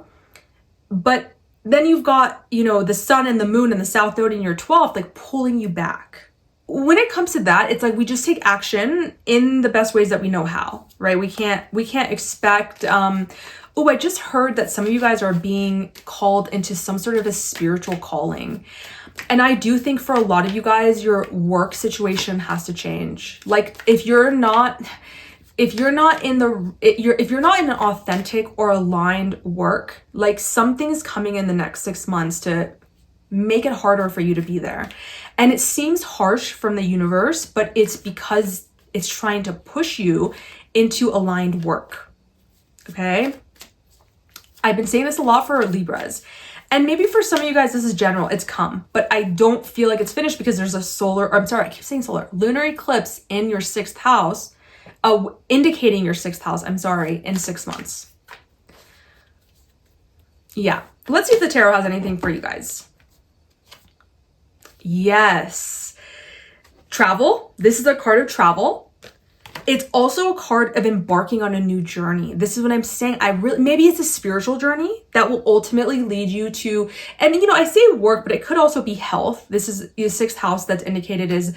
But then you've got, the sun and the moon and the south node in your 12th, like pulling you back. When it comes to that, it's like we just take action in the best ways that we know how, right? We can't expect, I just heard that some of you guys are being called into some sort of a spiritual calling. And I do think for a lot of you guys, your work situation has to change. Like if you're not in an authentic or aligned work, like something's coming in the next 6 months to make it harder for you to be there. And it seems harsh from the universe, but it's because it's trying to push you into aligned work. Okay? I've been saying this a lot for Libras. And maybe for some of you guys, this is general, it's come, but I don't feel like it's finished because there's a lunar eclipse in your 6th house, indicating your 6th house, in 6 months. Yeah. Let's see if the tarot has anything for you guys. Yes. Travel. This is a card of travel. It's also a card of embarking on a new journey. This is what I'm saying. Maybe it's a spiritual journey that will ultimately lead you to, and I say work, but it could also be health. This is the 6th house that's indicated as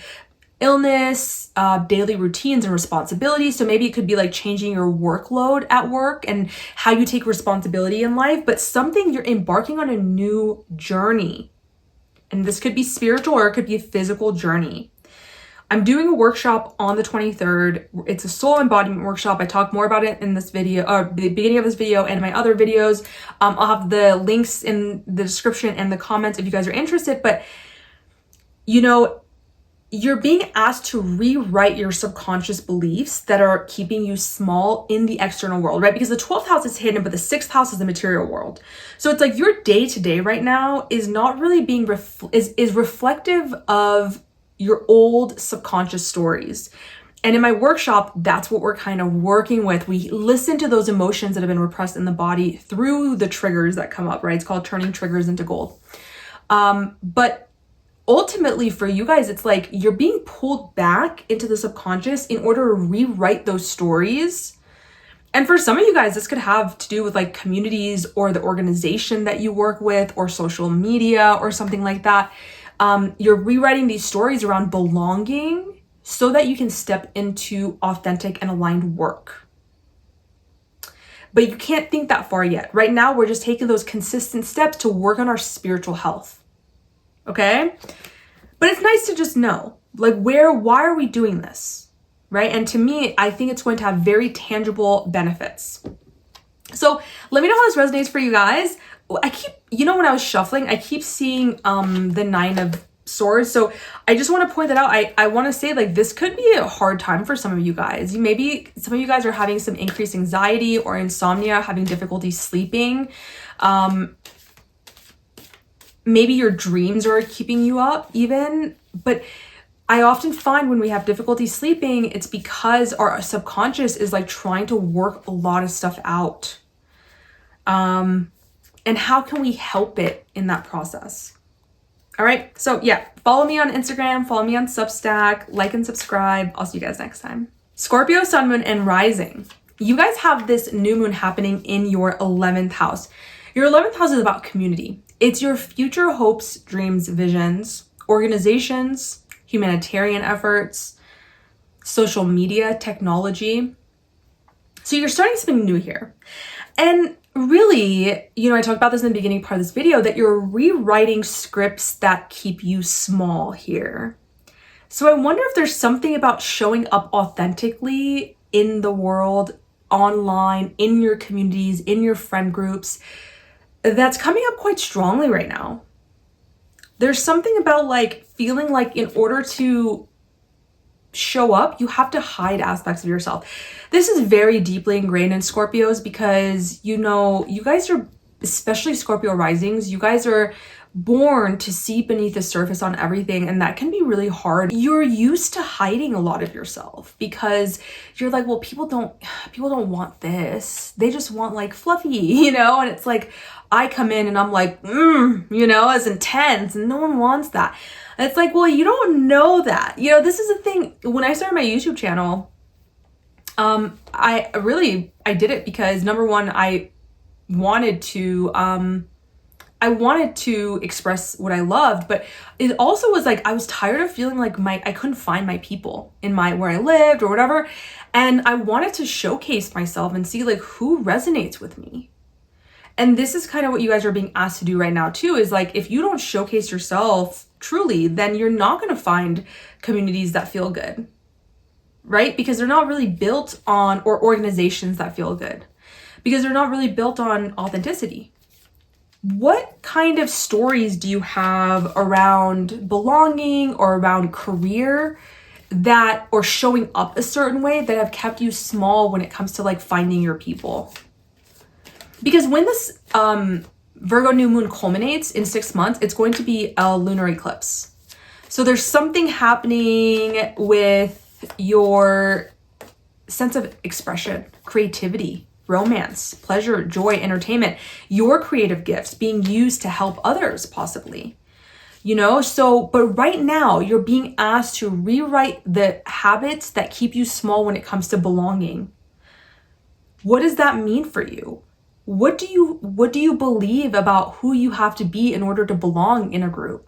illness, daily routines and responsibilities. So maybe it could be like changing your workload at work and how you take responsibility in life, but something you're embarking on a new journey. And this could be spiritual or it could be a physical journey. I'm doing a workshop on the 23rd. It's a soul embodiment workshop. I talk more about it in this video, or the beginning of this video and my other videos. I'll have the links in the description and the comments if you guys are interested. But, you're being asked to rewrite your subconscious beliefs that are keeping you small in the external world, right? Because the 12th house is hidden, but the 6th house is the material world. So it's like your day-to-day right now is not really being is reflective of your old subconscious stories. And in my workshop, that's what we're kind of working with. We listen to those emotions that have been repressed in the body through the triggers that come up, right? It's called turning triggers into gold. But ultimately for you guys, it's like you're being pulled back into the subconscious in order to rewrite those stories. And for some of you guys, this could have to do with like communities or the organization that you work with or social media or something like that. You're rewriting these stories around belonging so that you can step into authentic and aligned work. But you can't think that far yet. Right now, we're just taking those consistent steps to work on our spiritual health. Okay? But it's nice to just know, like, why are we doing this? Right? And to me, I think it's going to have very tangible benefits. So let me know how this resonates for you guys. I keep, when I was shuffling, I keep seeing the 9 of Swords. So I just want to point that out. I want to say, like, this could be a hard time for some of you guys. Maybe some of you guys are having some increased anxiety or insomnia, having difficulty sleeping. Maybe your dreams are keeping you up even, but I often find when we have difficulty sleeping, it's because our subconscious is like trying to work a lot of stuff out. And how can we help it in that process? All right. So yeah, follow me on Instagram, follow me on Substack, like and subscribe. I'll see you guys next time. Scorpio, Sun, Moon, and Rising. You guys have this new moon happening in your 11th house. Your 11th house is about community. It's your future hopes, dreams, visions, organizations, humanitarian efforts, social media, technology. So you're starting something new here. And really, I talked about this in the beginning part of this video, that you're rewriting scripts that keep you small here. So I wonder if there's something about showing up authentically in the world, online, in your communities, in your friend groups, that's coming up quite strongly right now. There's something about like feeling like in order to show up, you have to hide aspects of yourself. This is very deeply ingrained in Scorpios because, you guys are, especially Scorpio risings, you guys are born to see beneath the surface on everything, and that can be really hard. You're used to hiding a lot of yourself because you're like, well, people don't want this. They just want like fluffy, and it's like I come in and I'm like, as intense, and no one wants that. And it's like, well, you don't know that. This is the thing. When I started my YouTube channel, I did it because number one, I wanted to express what I loved, but it also was like I was tired of feeling like I couldn't find my people in where I lived or whatever, and I wanted to showcase myself and see like who resonates with me. And this is kind of what you guys are being asked to do right now too, is like if you don't showcase yourself truly, then you're not going to find communities that feel good, right? Because they're not really built on, or organizations that feel good, because they're not really built on authenticity. What kind of stories do you have around belonging or around career or showing up a certain way that have kept you small when it comes to like finding your people? Because when this Virgo new moon culminates in 6 months, it's going to be a lunar eclipse. So there's something happening with your sense of expression, creativity, romance, pleasure, joy, entertainment, your creative gifts being used to help others possibly. you know? So, but right now you're being asked to rewrite the habits that keep you small when it comes to belonging. What does that mean for you? What do you believe about who you have to be in order to belong in a group?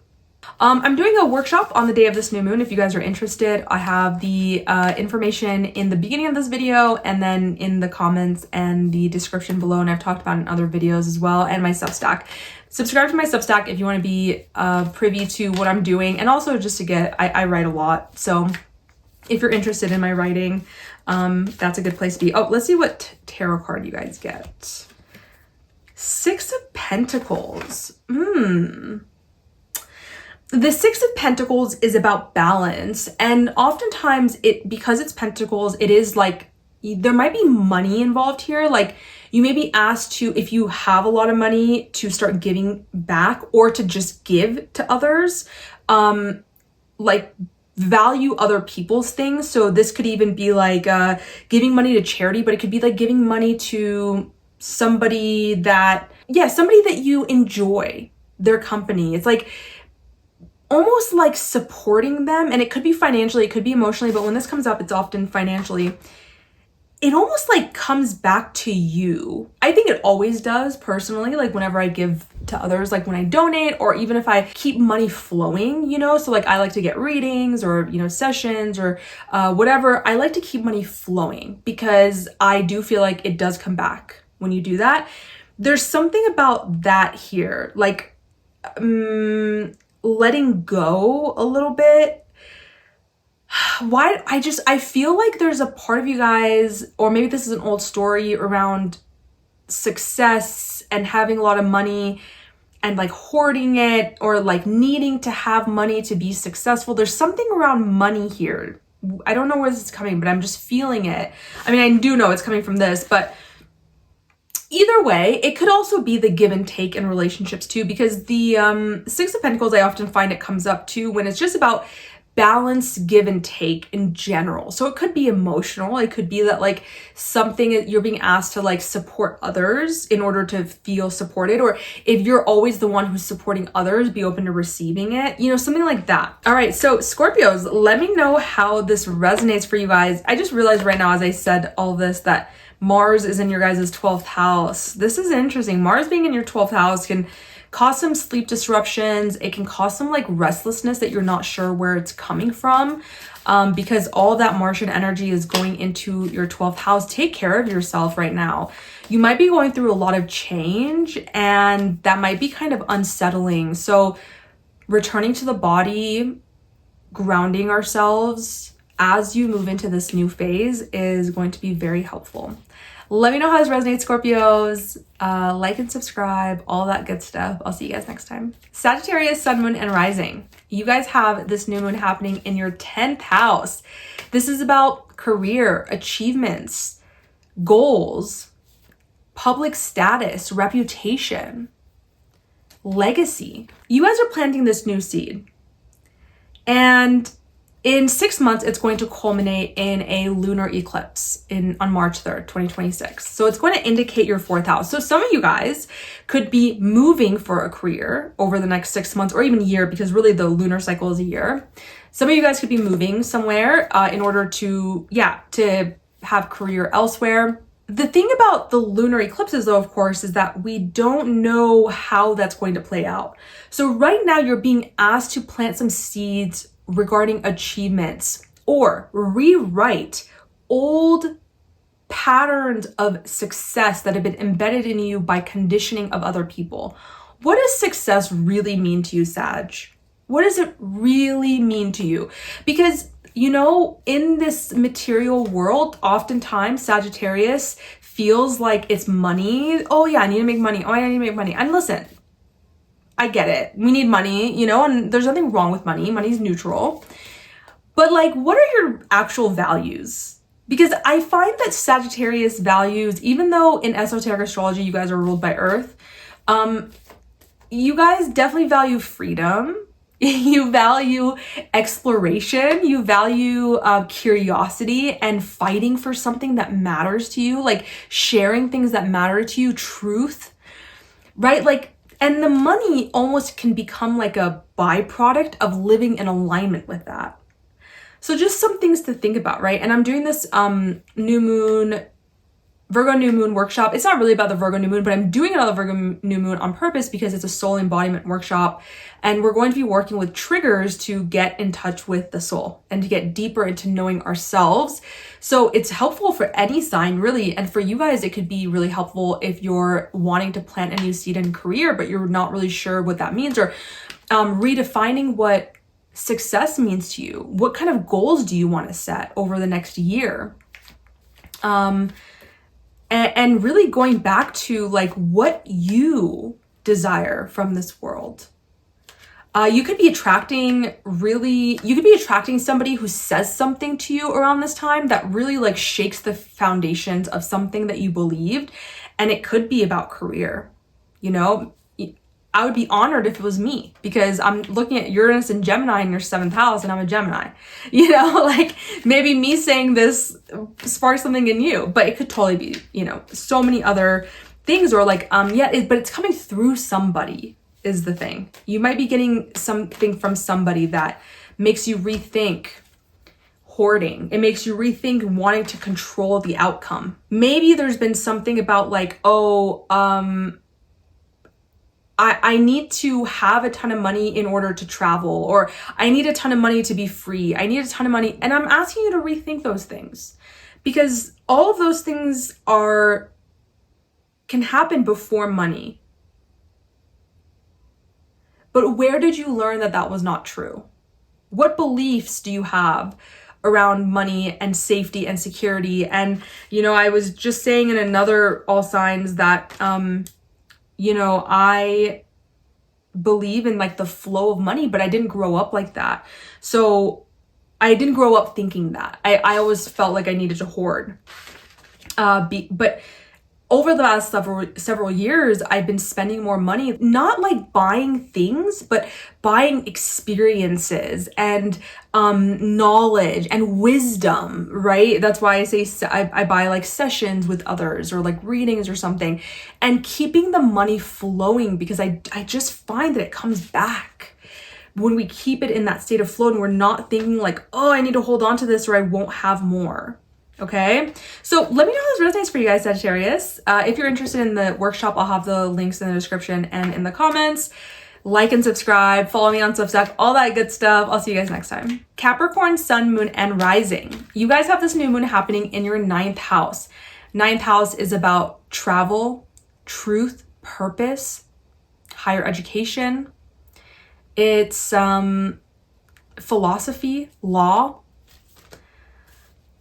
I'm doing a workshop on the day of this new moon. If you guys are interested, I have the information in the beginning of this video and then in the comments and the description below. And I've talked about it in other videos as well, and my Substack. Subscribe to my Substack if you want to be privy to what I'm doing, and also just to get, I write a lot. So if you're interested in my writing, that's a good place to be. Oh, let's see what tarot card you guys get. Six of Pentacles. The Six of Pentacles is about balance, and oftentimes because it's Pentacles, it is like there might be money involved here. Like you may be asked to, if you have a lot of money, to start giving back or to just give to others, like value other people's things. So this could even be like giving money to charity, but it could be like giving money to somebody that you enjoy their company. It's like almost like supporting them, and it could be financially, it could be emotionally, but when this comes up, it's often financially. It almost like comes back to you. I think it always does personally, like whenever I give to others, like when I donate, or even if I keep money flowing, you know, so like I like to get readings or, you know, sessions or whatever. I like to keep money flowing because I do feel like it does come back when you do that. There's something about that here, like letting go a little bit. I feel like there's a part of you guys, or maybe this is an old story around success and having a lot of money and like hoarding it, or like needing to have money to be successful. There's something around money here. I don't know where this is coming, but I'm just feeling it. I mean, I do know it's coming from this, but either way, it could also be the give and take in relationships too, because the Six of Pentacles, I often find it comes up too when it's just about balance, give and take in general. So it could be emotional. It could be that like something you're being asked to like support others in order to feel supported, or if you're always the one who's supporting others, be open to receiving it, you know, something like that. All right, so Scorpios, let me know how this resonates for you guys. I just realized right now as I said all this that Mars is in your guys' 12th house. This is interesting. Mars being in your 12th house can cause some sleep disruptions. It can cause some like restlessness that you're not sure where it's coming from, because all that Martian energy is going into your 12th house. Take care of yourself right now. You might be going through a lot of change, and that might be kind of unsettling. So returning to the body, grounding ourselves as you move into this new phase is going to be very helpful. Let me know how this resonates, Scorpios. Like and subscribe, all that good stuff. I'll see you guys next time. Sagittarius, Sun, Moon, and Rising. You guys have this new moon happening in your 10th house. This is about career, achievements, goals, public status, reputation, legacy. You guys are planting this new seed. And in 6 months, it's going to culminate in a lunar eclipse on March 3rd, 2026. So it's going to indicate your 4th house. So some of you guys could be moving for a career over the next 6 months, or even a year, because really the lunar cycle is a year. Some of you guys could be moving somewhere in order to have career elsewhere. The thing about the lunar eclipses, though, of course, is that we don't know how that's going to play out. So right now you're being asked to plant some seeds regarding achievements, or rewrite old patterns of success that have been embedded in you by conditioning of other people. What does success really mean to you, Sag? What does it really mean to you? Because, you know, in this material world, oftentimes Sagittarius feels like it's money. Oh yeah, I need to make money. Oh yeah, I need to make money. And listen, I get it. We need money, you know, and there's nothing wrong with money. Money's neutral. But like, what are your actual values? Because I find that Sagittarius values, even though in esoteric astrology, you guys are ruled by Earth, you guys definitely value freedom. You value exploration. You value curiosity and fighting for something that matters to you, like sharing things that matter to you, truth, right? Like, And the money almost can become like a byproduct of living in alignment with that. So just some things to think about, right? And I'm doing this Virgo new moon workshop. It's not really about the Virgo new moon, but I'm doing it on the Virgo new moon on purpose because it's a soul embodiment workshop. And we're going to be working with triggers to get in touch with the soul and to get deeper into knowing ourselves. So it's helpful for any sign, really. And for you guys, it could be really helpful if you're wanting to plant a new seed in career, but you're not really sure what that means, or redefining what success means to you. What kind of goals do you want to set over the next year? And really going back to like what you desire from this world. You could be attracting somebody who says something to you around this time that really like shakes the foundations of something that you believed. And it could be about career. You know, I would be honored if it was me, because I'm looking at Uranus and Gemini in your 7th house and I'm a Gemini. You know, like maybe me saying this sparks something in you, but it could totally be, you know, so many other things, or like, but it's coming through somebody is the thing. You might be getting something from somebody that makes you rethink hoarding. It makes you rethink wanting to control the outcome. Maybe there's been something about like, I need to have a ton of money in order to travel, or I need a ton of money to be free. I need a ton of money. And I'm asking you to rethink those things, because all of those things can happen before money. But where did you learn that that was not true? What beliefs do you have around money and safety and security? And, you know, I was just saying in another all signs that, you know, I believe in like the flow of money, but I didn't grow up like that. So I didn't grow up thinking that. I always felt like I needed to hoard. But over the last several years, I've been spending more money, not like buying things, but buying experiences and knowledge and wisdom, right? That's why I say I buy like sessions with others, or like readings or something, and keeping the money flowing, because I just find that it comes back when we keep it in that state of flow and we're not thinking like, oh, I need to hold on to this or I won't have more. Okay, so let me know if this resonates for you guys, Sagittarius. If you're interested in the workshop, I'll have the links in the description and in the comments. Like and subscribe, follow me on Substack, all that good stuff. I'll see you guys next time. Capricorn, Sun, Moon, and Rising. You guys have this new moon happening in your 9th house. 9th house is about travel, truth, purpose, higher education. It's philosophy, law.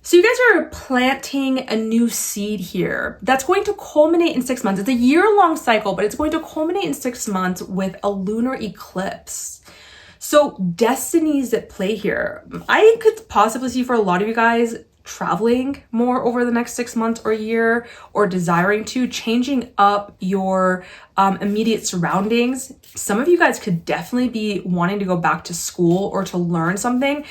So you guys are planting a new seed here that's going to culminate in 6 months. It's a year-long cycle, but it's going to culminate in 6 months with a lunar eclipse. So destinies at play here. I could possibly see for a lot of you guys traveling more over the next 6 months or year, or desiring to, changing up your immediate surroundings. Some of you guys could definitely be wanting to go back to school or to learn something.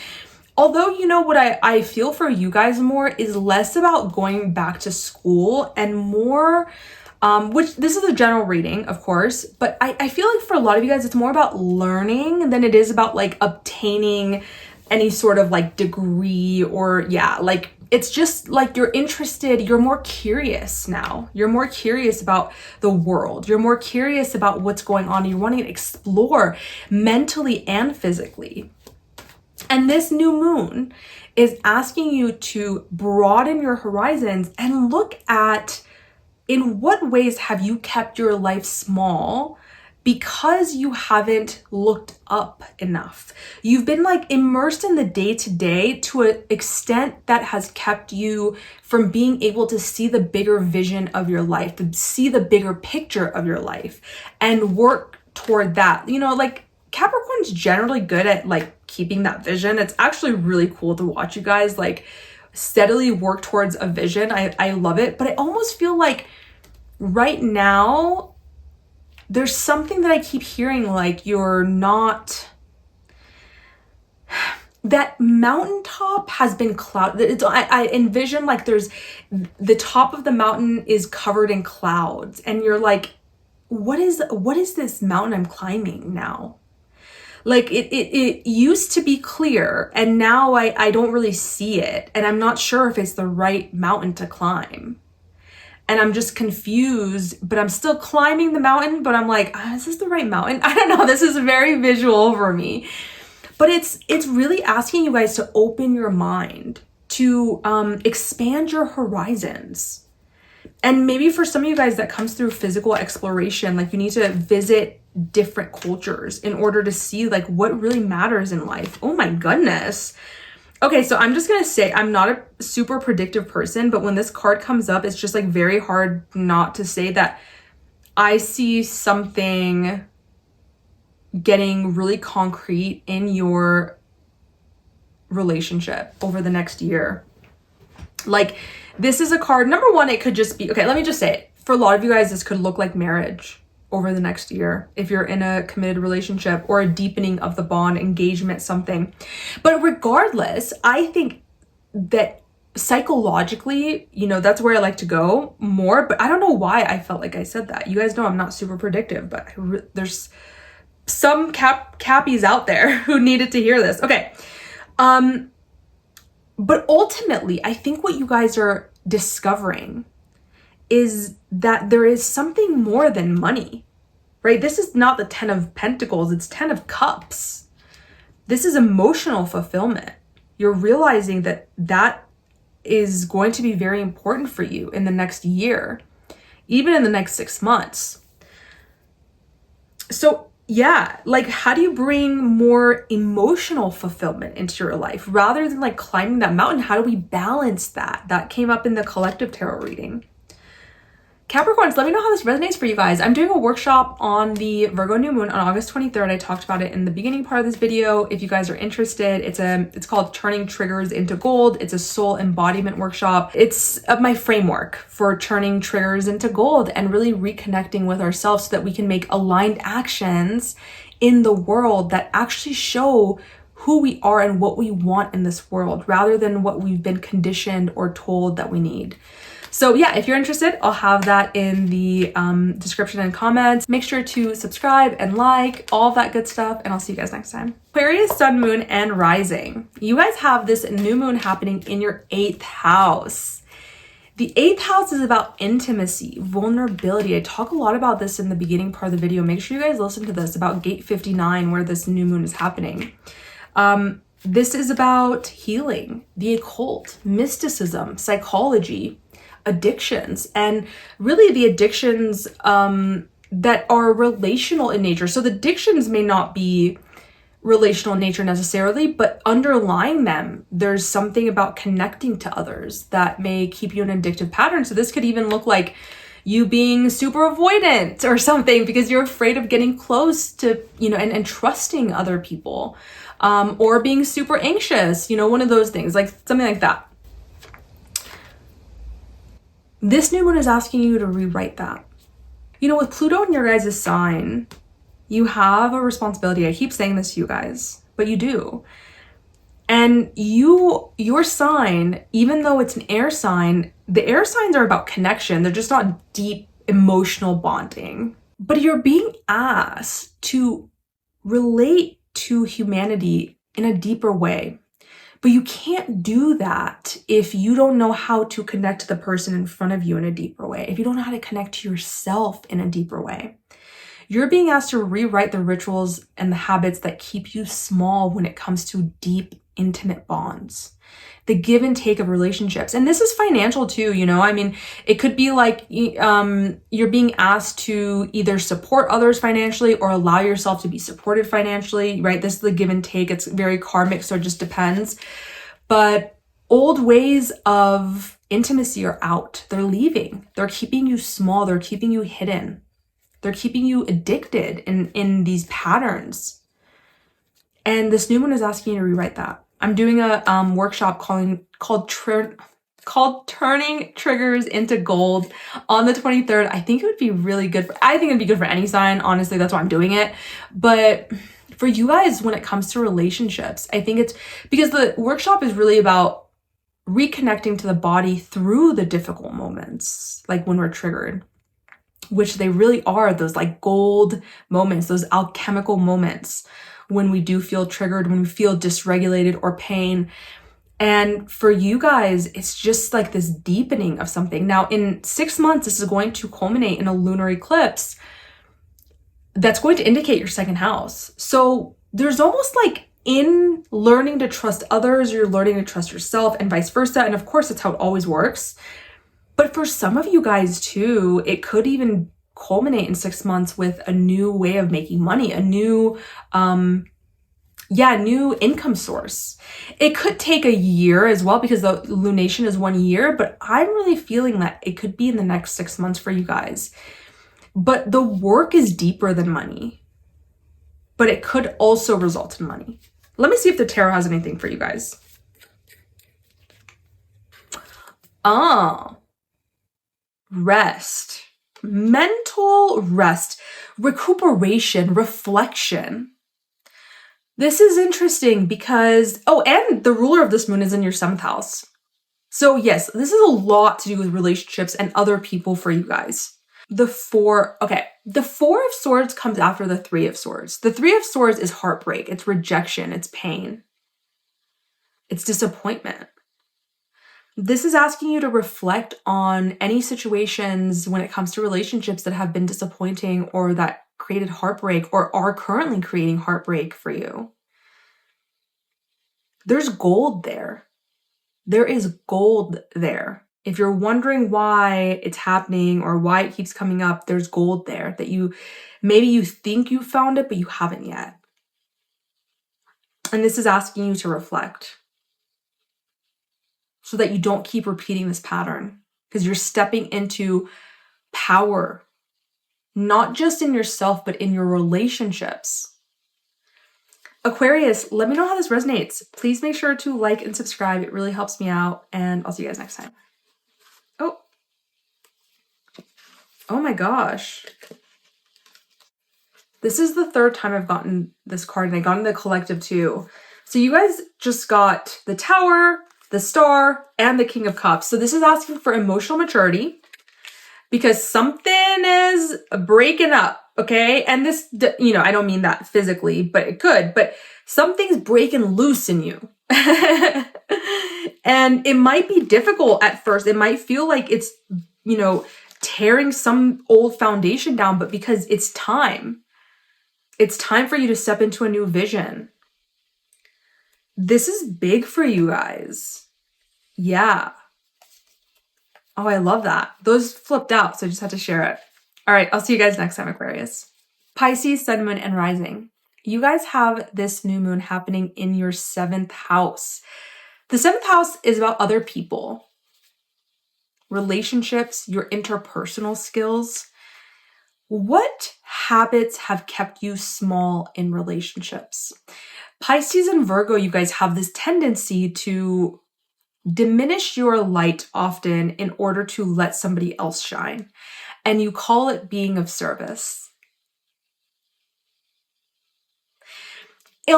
Although, you know, what I feel for you guys more is less about going back to school and more, which this is a general reading, of course, but I feel like for a lot of you guys, it's more about learning than it is about like obtaining any sort of like degree, or like it's just like you're interested, you're more curious now. You're more curious about the world. You're more curious about what's going on. You're wanting to explore mentally and physically. And this new moon is asking you to broaden your horizons and look at in what ways have you kept your life small because you haven't looked up enough. You've been like immersed in the day-to-day to an extent that has kept you from being able to see the bigger vision of your life, to see the bigger picture of your life and work toward that. You know, like Capricorn's generally good at like keeping that vision. It's actually really cool to watch you guys like steadily work towards a vision. I love it, but I almost feel like right now there's something that I keep hearing, like you're not, that mountaintop has been clouded. I envision like there's the top of the mountain is covered in clouds and you're like what is this mountain I'm climbing now? Like it used to be clear, and now I don't really see it, and I'm not sure if it's the right mountain to climb. And I'm just confused, but I'm still climbing the mountain, but I'm like, is this the right mountain? I don't know. This is very visual for me. But it's really asking you guys to open your mind, to expand your horizons. And maybe for some of you guys that comes through physical exploration, like you need to visit different cultures in order to see like what really matters in life. Oh my goodness. Okay, so I'm just gonna say I'm not a super predictive person, but when this card comes up, it's just like very hard not to say that I see something getting really concrete in your relationship over the next year. Like, this is a card, number one, it could just be, okay, let me just say it. For a lot of you guys, this could look like marriage over the next year if you're in a committed relationship, or a deepening of the bond, engagement, something. But regardless, I think that psychologically, you know, that's where I like to go more, but I don't know why I felt like I said that. You guys know I'm not super predictive, but there's some cappies out there who needed to hear this. Okay. But ultimately, I think what you guys are discovering is that there is something more than money, right? This is not the 10 of Pentacles, it's 10 of Cups. This is emotional fulfillment. You're realizing that that is going to be very important for you in the next year, even in the next 6 months. So yeah, like how do you bring more emotional fulfillment into your life rather than like climbing that mountain? How do we balance that? That came up in the collective tarot reading. Capricorns, let me know how this resonates for you guys. I'm doing a workshop on the Virgo new moon on August 23rd. I talked about it in the beginning part of this video. If you guys are interested, it's called Turning Triggers into Gold. It's a soul embodiment workshop. It's my framework for turning triggers into gold and really reconnecting with ourselves so that we can make aligned actions in the world that actually show who we are and what we want in this world rather than what we've been conditioned or told that we need. So yeah, if you're interested, I'll have that in the description and comments. Make sure to subscribe and like, all of that good stuff, and I'll see you guys next time. Aquarius, sun, moon, and rising. You guys have this new moon happening in your 8th house. The 8th house is about intimacy, vulnerability. I talk a lot about this in the beginning part of the video. Make sure you guys listen to this about gate 59 where this new moon is happening. This is about healing, the occult, mysticism, psychology, addictions, and really the addictions that are relational in nature. So the addictions may not be relational in nature necessarily, but underlying them, there's something about connecting to others that may keep you in an addictive pattern. So this could even look like you being super avoidant or something because you're afraid of getting close to, you know, and trusting other people, or being super anxious, you know, one of those things, like something like that. This new moon is asking you to rewrite that. You know, with Pluto in your guys' sign, you have a responsibility. I keep saying this to you guys, but you do. And your sign, even though it's an air sign, the air signs are about connection. They're just not deep emotional bonding. But you're being asked to relate to humanity in a deeper way. But you can't do that if you don't know how to connect to the person in front of you in a deeper way, if you don't know how to connect to yourself in a deeper way. You're being asked to rewrite the rituals and the habits that keep you small when it comes to deep, intimate bonds. The give and take of relationships. And this is financial too, you know? I mean, it could be like you're being asked to either support others financially or allow yourself to be supported financially, right? This is the give and take. It's very karmic, so it just depends. But old ways of intimacy are out. They're leaving. They're keeping you small. They're keeping you hidden. They're keeping you addicted in these patterns. And this new one is asking you to rewrite that. I'm doing a workshop called Turning Triggers into Gold on the 23rd. I think it would be really good I think it'd be good for any sign. Honestly, that's why I'm doing it. But for you guys, when it comes to relationships, I think it's because the workshop is really about reconnecting to the body through the difficult moments, like when we're triggered. which they really are, those like gold moments, those alchemical moments when we do feel triggered, when we feel dysregulated or pain. And for you guys, it's just like this deepening of something. Now, in 6 months, this is going to culminate in a lunar eclipse that's going to indicate your second house. So there's almost like in learning to trust others, you're learning to trust yourself and vice versa. And of course, that's how it always works. But for some of you guys too, it could even culminate in 6 months with a new way of making money, a new, new income source. It could take a year as well because the lunation is 1 year, but I'm really feeling that it could be in the next 6 months for you guys. But the work is deeper than money, but it could also result in money. Let me see if the tarot has anything for you guys. Rest, mental rest, recuperation, reflection. This is interesting because, and the ruler of this moon is in your 7th house. So yes, this is a lot to do with relationships and other people for you guys. The Four of Swords comes after the Three of Swords. The Three of Swords is heartbreak, it's rejection, it's pain, it's disappointment. This is asking you to reflect on any situations when it comes to relationships that have been disappointing or that created heartbreak or are currently creating heartbreak for you. There's gold there. There is gold there. If you're wondering why it's happening or why it keeps coming up, there's gold there that maybe you think you found it, but you haven't yet. And this is asking you to reflect so that you don't keep repeating this pattern, because you're stepping into power, not just in yourself, but in your relationships. Aquarius, let me know how this resonates. Please make sure to like and subscribe. It really helps me out, and I'll see you guys next time. Oh my gosh. This is the 3rd time I've gotten this card, and I got in the collective too. So you guys just got the Tower, the Star, and the King of Cups. So this is asking for emotional maturity because something is breaking up, okay? And this, I don't mean that physically, but it could, but something's breaking loose in you. And it might be difficult at first. It might feel like it's, tearing some old foundation down, but because it's time for you to step into a new vision. This is big for you guys. Yeah. Oh, I love that. Those flipped out, so I just had to share it. All right, I'll see you guys next time, Aquarius. Pisces, Sun, Moon, and Rising. You guys have this new moon happening in your 7th house. The 7th house is about other people, relationships, your interpersonal skills. What habits have kept you small in relationships? Pisces and Virgo, you guys have this tendency to diminish your light often in order to let somebody else shine. And you call it being of service. In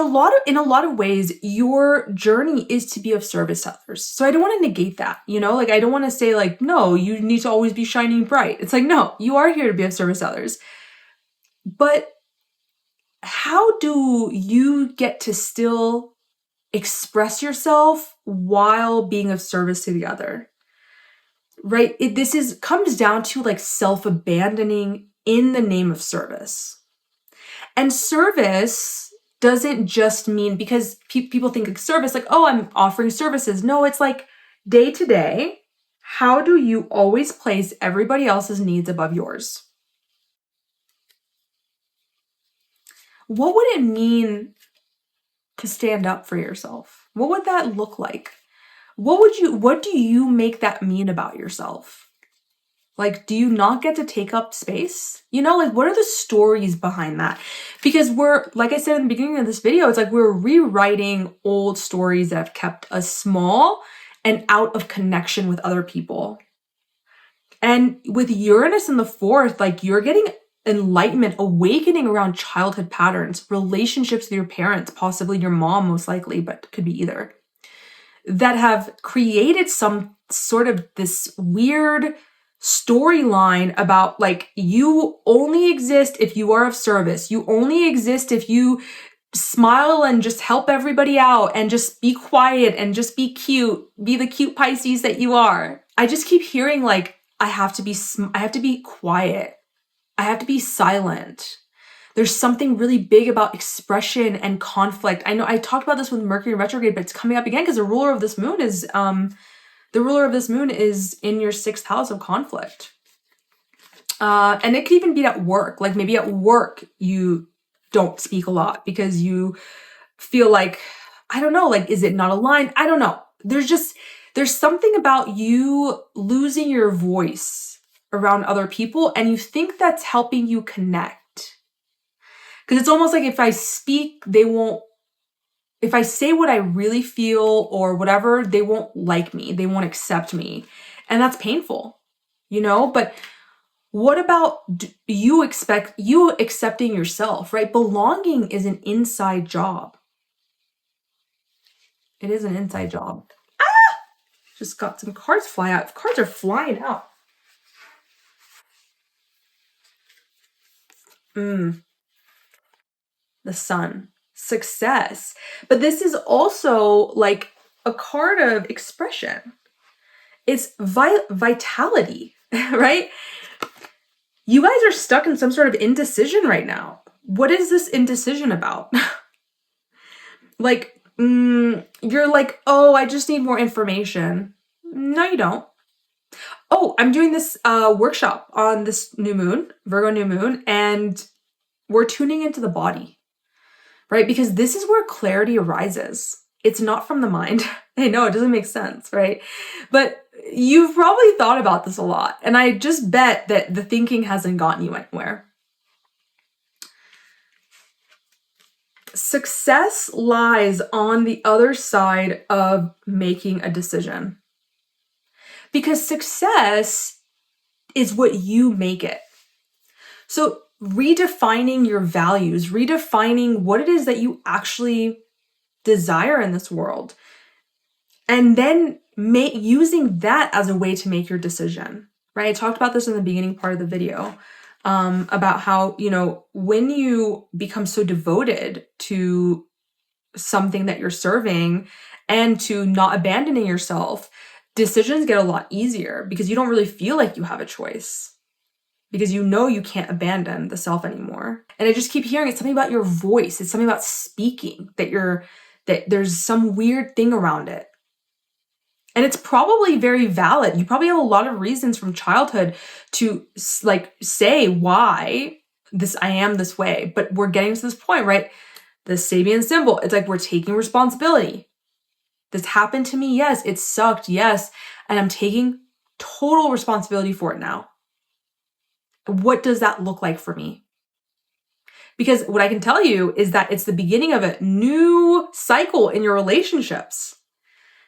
a lot of ways, your journey is to be of service to others. So I don't want to negate that, I don't want to say no, you need to always be shining bright. It's no, you are here to be of service to others. But how do you get to still express yourself while being of service to the other? Right? This comes down to self-abandoning in the name of service. And service doesn't just mean, because people think service, I'm offering services. No, it's day to day, how do you always place everybody else's needs above yours? What would it mean to stand up for yourself? What would that look like? What do you make that mean about yourself? Do you not get to take up space? What are the stories behind that? Because like I said in the beginning of this video, it's we're rewriting old stories that have kept us small and out of connection with other people. And with Uranus in the 4th, you're getting enlightenment, awakening around childhood patterns, relationships with your parents, possibly your mom most likely, but could be either, that have created some sort of this weird storyline about like you only exist if you are of service. You only exist if you smile and just help everybody out and just be quiet and just be cute. Be the cute Pisces that you are. I just keep hearing like, I have to be quiet. I have to be silent. There's something really big about expression and conflict. I know I talked about this with Mercury retrograde, but it's coming up again because the ruler of this moon is in your 6th house of conflict. And it could even be at work. Like maybe at work you don't speak a lot because you feel like, I don't know, like, is it not aligned? I don't know. There's something about you losing your voice around other people and you think that's helping you connect. Because it's almost like if I speak, if I say what I really feel or whatever, they won't like me. They won't accept me. And that's painful, you know? But what about you accepting yourself, right? Belonging is an inside job. It is an inside job. Just got some cards fly out. Cards are flying out. The Sun. Success. But this is also like a card of expression. It's vitality, right? You guys are stuck in some sort of indecision right now. What is this indecision about? Like, you're like, oh, I just need more information. No, you don't. Oh, I'm doing this workshop on this new moon, Virgo new moon, and we're tuning into the body, right? Because this is where clarity arises. It's not from the mind. I know it doesn't make sense, right? But you've probably thought about this a lot. And I just bet that the thinking hasn't gotten you anywhere. Success lies on the other side of making a decision. Because success is what you make it. So redefining your values, redefining what it is that you actually desire in this world, and then using that as a way to make your decision, right? I talked about this in the beginning part of the video, about how, you know, when you become so devoted to something that you're serving and to not abandoning yourself, decisions get a lot easier because you don't really feel like you have a choice. Because you know you can't abandon the self anymore. And I just keep hearing it's something about your voice. It's something about speaking that there's some weird thing around it. And it's probably very valid. You probably have a lot of reasons from childhood to like say why I am this way. But we're getting to this point, right? The Sabian symbol. It's like we're taking responsibility. This happened to me. Yes. It sucked. Yes. And I'm taking total responsibility for it now. What does that look like for me? Because what I can tell you is that it's the beginning of a new cycle in your relationships.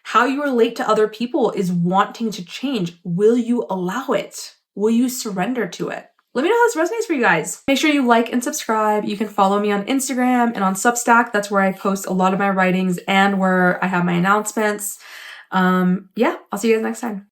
How you relate to other people is wanting to change. Will you allow it? Will you surrender to it? Let me know how this resonates for you guys. Make sure you like and subscribe. You can follow me on Instagram and on Substack. That's where I post a lot of my writings and where I have my announcements. Yeah, I'll see you guys next time.